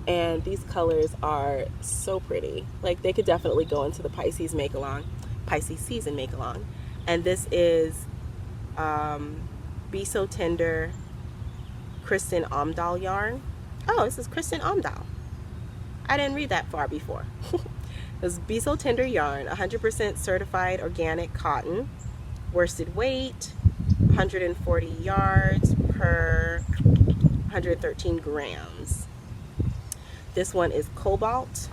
And these colors are so pretty. Like, they could definitely go into the Pisces season make-along. And this is Be So Tender Kristen Omdahl yarn. Oh, this is Kristen Omdahl. I didn't read that far before. This is Be So Tender yarn, 100% certified organic cotton, worsted weight, 140 yards per 113 grams. This one is Cobalt.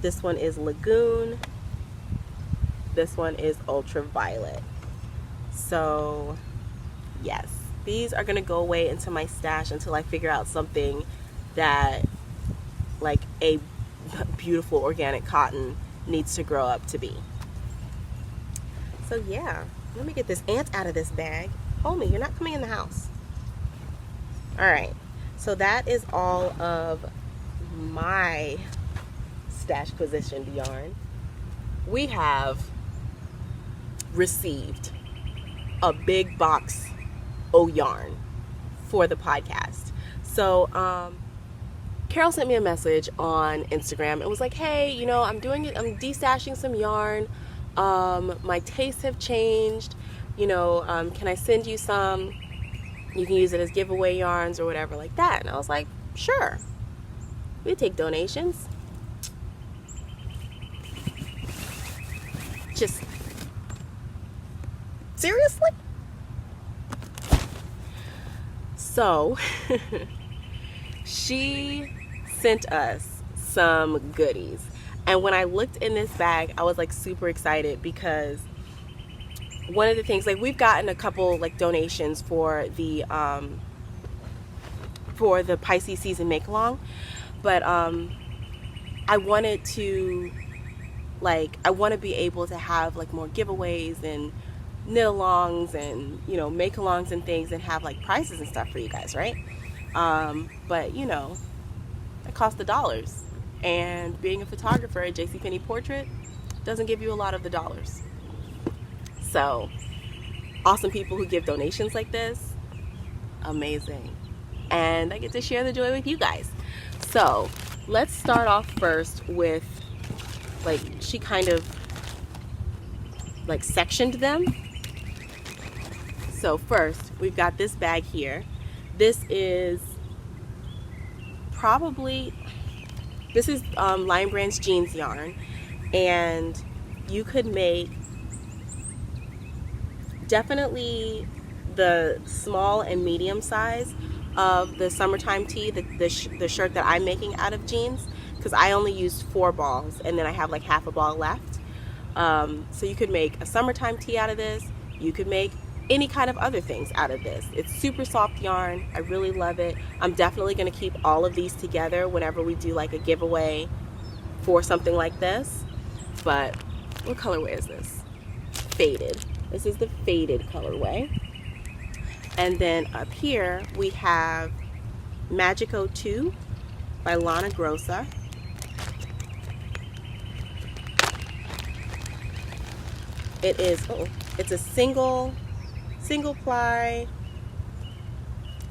This one is Lagoon. This one is Ultraviolet. So, yes, these are gonna go away into my stash until I figure out something that, like, a beautiful organic cotton needs to grow up to be. So yeah, let me get this ant out of this bag. Hold me, you're not coming in the house. All right. So that is all of my stash positioned yarn. We have received a big box of yarn for the podcast. So Carol sent me a message on Instagram. It was like, hey, you know, I'm destashing some yarn. My tastes have changed. You know, can I send you some? You can use it as giveaway yarns or whatever like that. And I was like, sure. We take donations. Just seriously? So she sent us some goodies. And when I looked in this bag, I was like super excited because one of the things, like, we've gotten a couple like donations for the Pisces season make along, but I wanted to be able to have like more giveaways and knit alongs and, you know, make alongs and things and have like prizes and stuff for you guys, right? But you know, it costs the dollars, and being a photographer at JCPenney Portrait doesn't give you a lot of the dollars. So, awesome people who give donations like this, amazing. And I get to share the joy with you guys. So, let's start off first with, like, she kind of, like, sectioned them. So, first, we've got this bag here. This is Lion Brand's jeans yarn. And you could make definitely the small and medium size of the summertime tee, the shirt that I'm making out of jeans, because I only used 4 balls and then I have like half a ball left. So you could make a summertime tee out of this. You could make any kind of other things out of this. It's super soft yarn. I really love it. I'm definitely going to keep all of these together whenever we do like a giveaway for something like this. But what colorway is this? Faded. This is the faded colorway. And then up here we have Magico 2 by Lana Grossa. It is, it's a single ply,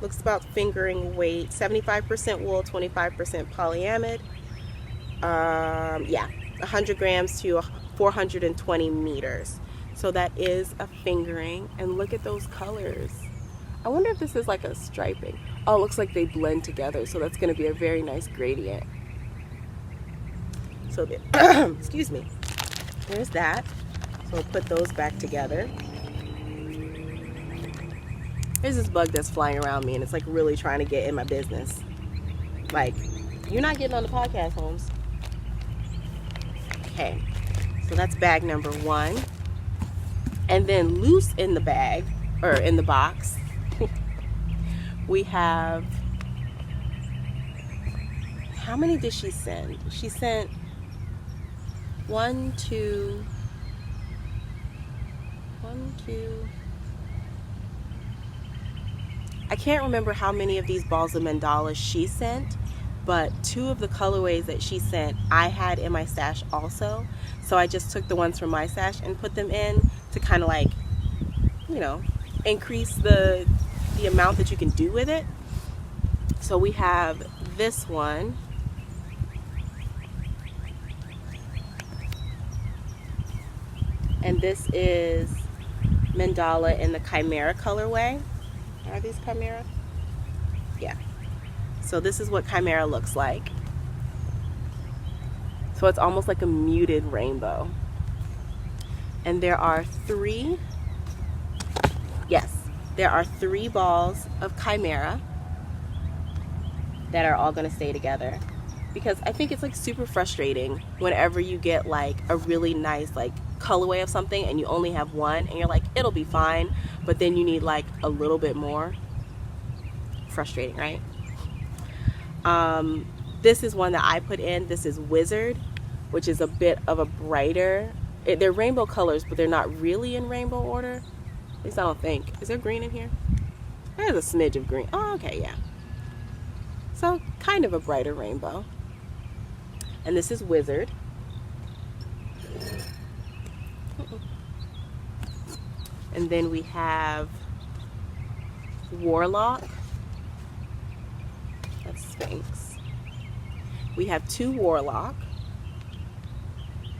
looks about fingering weight, 75% wool, 25% polyamide. Yeah, 100 grams to 420 meters. So that is a fingering, and look at those colors. I wonder if this is like a striping. Oh, it looks like they blend together, so that's going to be a very nice gradient. So then, excuse me, there's that. So we'll put those back together. There's this bug that's flying around me, and it's like really trying to get in my business. Like, you're not getting on the podcast, Holmes. Okay, so that's bag number 1. And then loose in the bag, or in the box, we have, how many did she send? She sent 1, 2, I can't remember how many of these balls of mandalas she sent, but 2 of the colorways that she sent I had in my stash also. So I just took the ones from my stash and put them in to kind of like, you know, increase the amount that you can do with it. So we have this one. And this is mandala in the Chimera colorway. Are these Chimera? Yeah. So this is what Chimera looks like. So it's almost like a muted rainbow. And there are 3, yes, there are 3 balls of Chimera that are all gonna stay together. Because I think it's like super frustrating whenever you get like a really nice like colorway of something and you only have one and you're like, it'll be fine, but then you need like a little bit more. Frustrating, right? This is one that I put in. This is Wizard, which is a bit of a brighter, they're rainbow colors, but they're not really in rainbow order. At least I don't think. Is there green in here? There's a smidge of green. Oh, okay, yeah. So kind of a brighter rainbow. And this is Wizard. And then we have Warlock. That's Sphinx. We have 2 Warlock.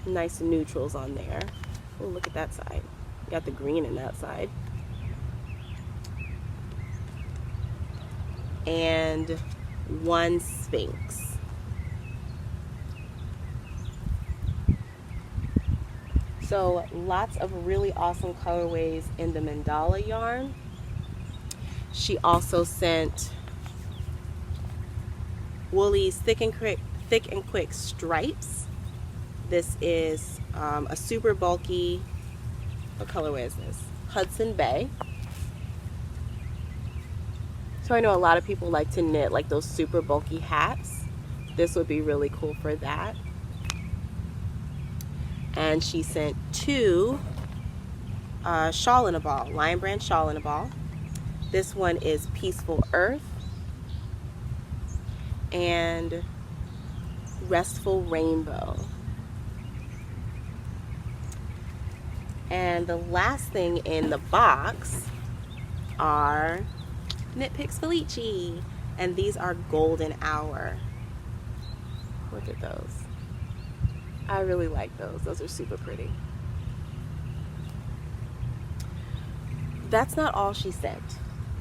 Nice neutrals on there. Oh, look at that side. You got the green in that side. And 1 Sphinx. So lots of really awesome colorways in the mandala yarn. She also sent Woolly's Thick and Quick Stripes. This is a super bulky, what colorway is this? Hudson Bay. So I know a lot of people like to knit like those super bulky hats. This would be really cool for that. And she sent 2 shawl in a ball, Lion Brand shawl in a ball. This one is Peaceful Earth and Restful Rainbow. And the last thing in the box are Knit Picks Felici, and these are Golden Hour. Look at those. I really like those. Those are super pretty. That's not all she sent.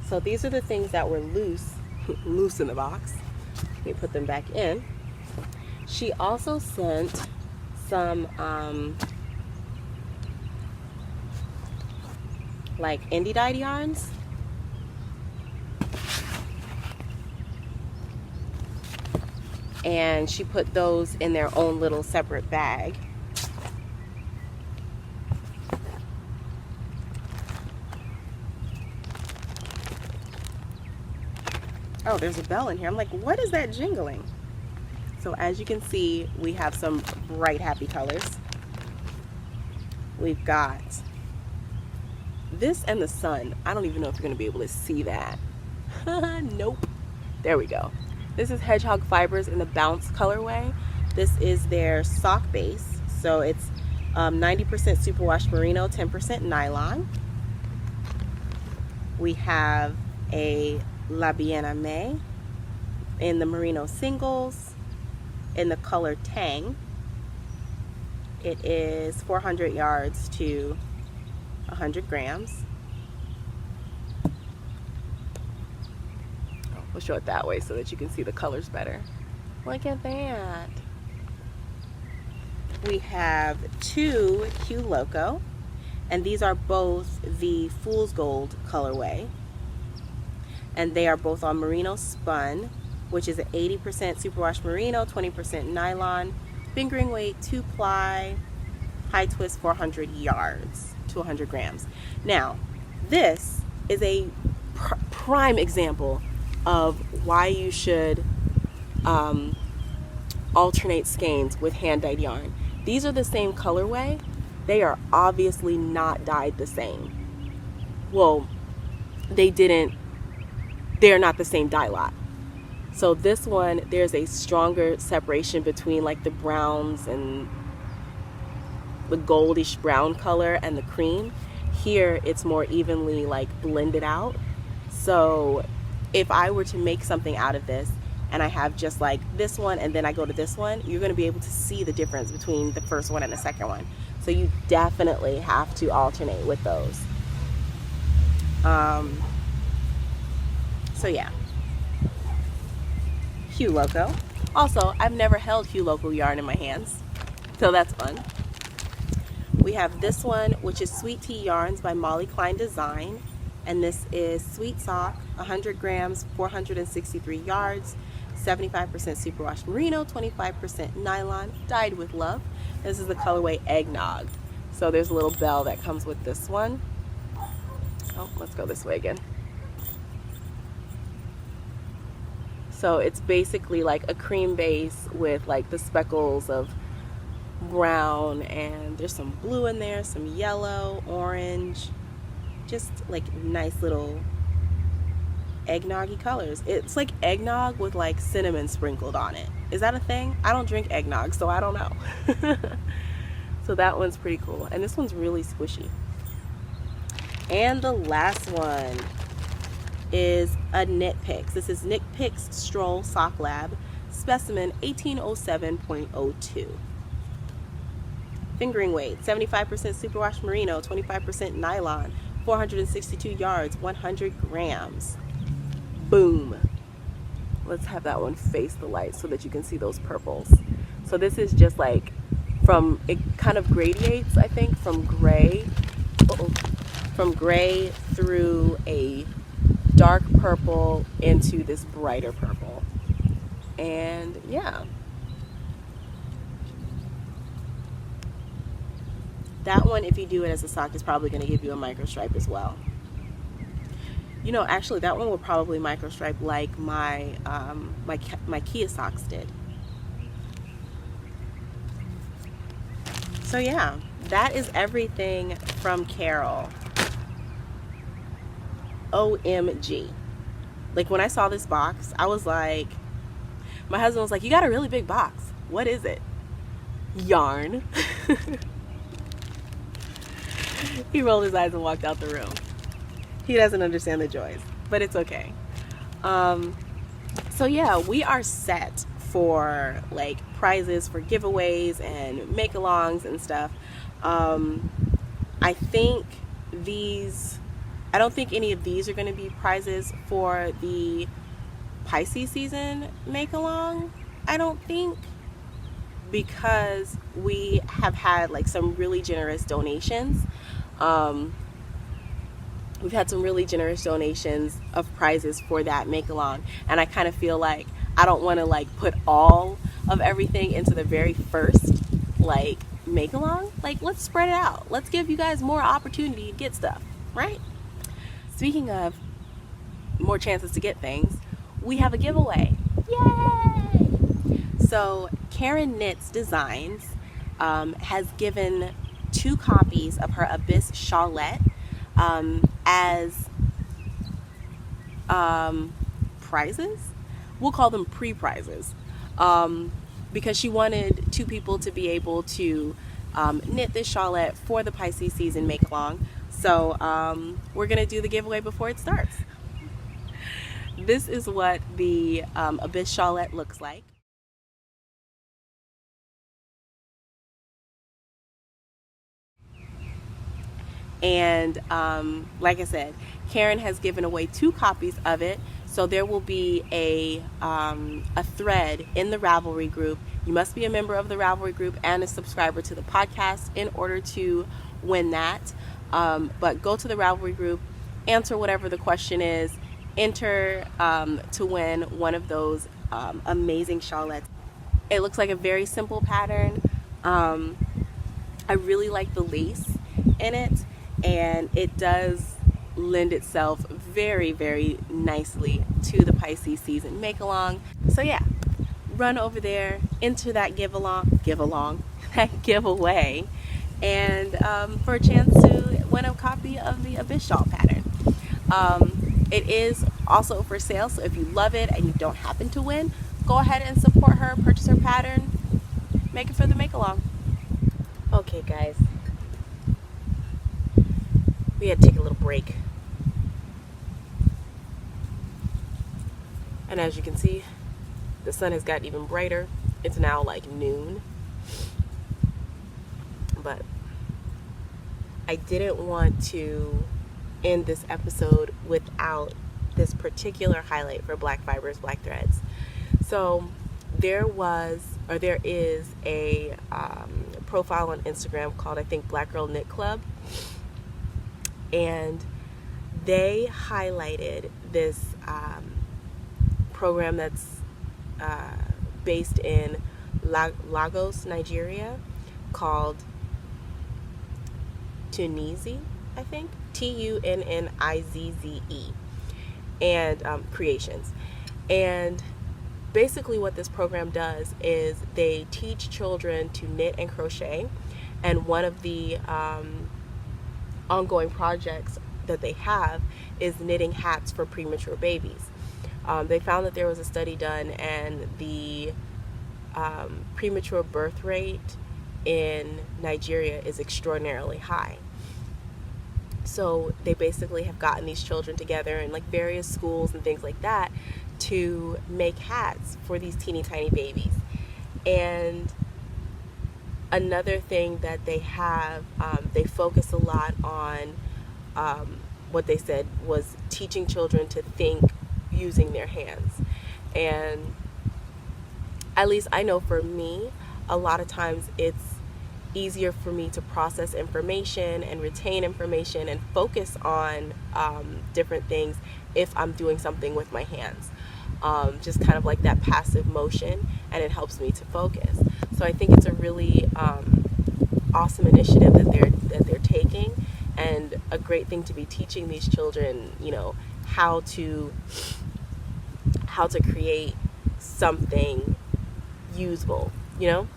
So these are the things that were loose in the box. Let me put them back in. She also sent some like indie dyed yarns. And she put those in their own little separate bag. Oh, there's a bell in here. I'm like, what is that jingling? So as you can see, we have some bright, happy colors. We've got this and the sun. I don't even know if you're going to be able to see that. Nope. There we go. This is Hedgehog Fibers in the Bounce colorway. This is their sock base. So it's 90% superwash merino, 10% nylon. We have a La Bien Aimée in the merino singles in the color Tang. It is 400 yards to 100 grams. We'll show it that way so that you can see the colors better. Look at that. We have two Q Loco, and these are both the Fool's Gold colorway. And they are both on merino spun, which is an 80% superwash merino, 20% nylon, fingering weight 2-ply, high twist 400 yards to 100 grams. Now, this is a prime example of why you should alternate skeins with hand-dyed yarn. These are the same colorway. They are obviously not dyed the same. Well, they're not the same dye lot. So this one, there's a stronger separation between like the browns and the goldish brown color and the cream. Here, it's more evenly like blended out. So if I were to make something out of this and I have just like this one and then I go to this one, you're going to be able to see the difference between the first one and the second one. So you definitely have to alternate with those. So yeah, Hue Loco. Also, I've never held Hue Loco yarn in my hands, so that's fun. We have this one, which is Sweet Tea Yarns by Molly Klein Design, and this is Sweet Sock, 100 grams, 463 yards, 75% superwash merino, 25% nylon, dyed with love. This is the colorway Eggnog. So there's a little bell that comes with this one. Oh, let's go this way again. So it's basically like a cream base with like the speckles of brown, and there's some blue in there, some yellow, orange, just like nice little eggnoggy colors. It's like eggnog with like cinnamon sprinkled on it. Is that a thing? I don't drink eggnog, so I don't know. So that one's pretty cool, and this one's really squishy. And the last one is a Knit Picks. This is Knit Picks Stroll Sock Lab, specimen 1807.02. Fingering weight, 75% superwash merino, 25% nylon, 462 yards, 100 grams. Boom. Let's have that one face the light so that you can see those purples. So this is just like it kind of gradiates, I think, from gray, from gray through a dark purple into this brighter purple. And yeah, that one, if you do it as a sock, is probably going to give you a micro stripe as well. You know, actually that one will probably micro stripe like my my Kia socks did. So yeah, that is everything from Carol. OMG. Like when I saw this box, I was like, my husband was like, you got a really big box. What is it? Yarn. He rolled his eyes and walked out the room. He doesn't understand the joys, but it's okay. So yeah, we are set for like prizes for giveaways and make-alongs and stuff. I don't think any of these are going to be prizes for the Pisces season make-along, I don't think, because we have had like some really generous donations. We've had some really generous donations of prizes for that make-along, and I kind of feel like I don't want to like put all of everything into the very first like make-along. Like, let's spread it out. Let's give you guys more opportunity to get stuff, right? Speaking of more chances to get things, we have a giveaway. Yay! So Karen Knits Designs has given 2 copies of her Abyss Shawlette. as prizes. We'll call them pre-prizes, because she wanted 2 people to be able to knit this shawlette for the Pisces season make along. So we're gonna do the giveaway before it starts. This is what the Abyss shawlette looks like. And like I said, Karen has given away 2 copies of it. So there will be a thread in the Ravelry group. You must be a member of the Ravelry group and a subscriber to the podcast in order to win that. But go to the Ravelry group, answer whatever the question is, enter to win one of those amazing shawlettes. It looks like a very simple pattern. I really like the lace in it, and it does lend itself very, very nicely to the Pisces season make along. So yeah, run over there, enter that that giveaway, and for a chance to win a copy of the Abyss shawl pattern. It is also for sale, so if you love it and you don't happen to win, go ahead and support her, purchase her pattern, make it for the make along. Okay guys, we had to take a little break. And as you can see, the sun has gotten even brighter. It's now like noon. But I didn't want to end this episode without this particular highlight for Black Fibers, Black Threads. So there is a profile on Instagram called, I think, Black Girl Knit Club. And they highlighted this program that's based in Lagos, Nigeria, called Tunnizze, I think, Tunnizze, and Creations. And basically what this program does is they teach children to knit and crochet, and one of the ongoing projects that they have is knitting hats for premature babies. They found that there was a study done, and the premature birth rate in Nigeria is extraordinarily high. So they basically have gotten these children together in like various schools and things like that to make hats for these teeny tiny babies. And another thing that they have, they focus a lot on what they said was teaching children to think using their hands. And at least I know for me, a lot of times it's easier for me to process information and retain information and focus on different things if I'm doing something with my hands. Just kind of like that passive motion, and it helps me to focus. So I think it's a really awesome initiative that they're taking, and a great thing to be teaching these children, you know, how to create something usable, you know.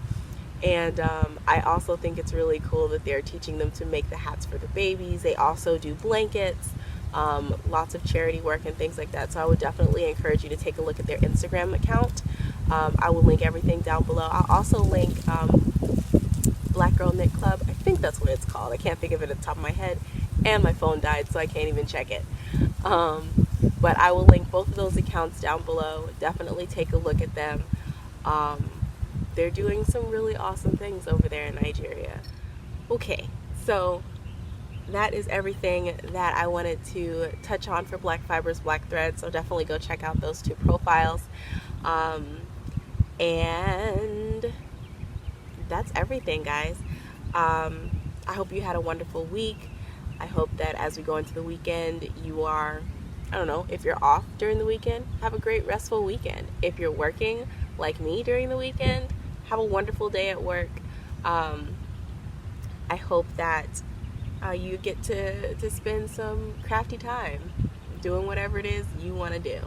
And I also think it's really cool that they're teaching them to make the hats for the babies. They also do blankets, lots of charity work and things like that. So I would definitely encourage you to take a look at their Instagram account. I will link everything down below. I'll also link Black Girl Knit Club. I think that's what it's called. I can't think of it at the top of my head. And my phone died, so I can't even check it. But I will link both of those accounts down below. Definitely take a look at them. They're doing some really awesome things over there in Nigeria. Okay, so that is everything that I wanted to touch on for Black Fibers, Black Threads. So definitely go check out those 2 profiles. And that's everything, guys. I hope you had a wonderful week. I hope that as we go into the weekend, you are, I don't know, if you're off during the weekend, have a great restful weekend. If you're working like me during the weekend, have a wonderful day at work. I hope that you get to spend some crafty time doing whatever it is you want to do.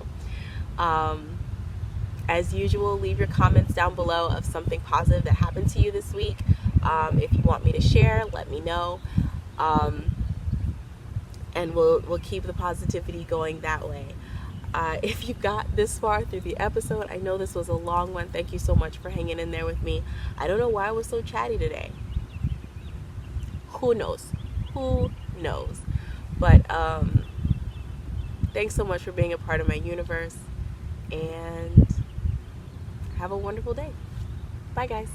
As usual, leave your comments down below of something positive that happened to you this week. If you want me to share, let me know. and we'll keep the positivity going that way. If you got this far through the episode, I know this was a long one. Thank you so much for hanging in there with me. I don't know why I was so chatty today. Who knows? Who knows? But thanks so much for being a part of my universe, and have a wonderful day. Bye, guys.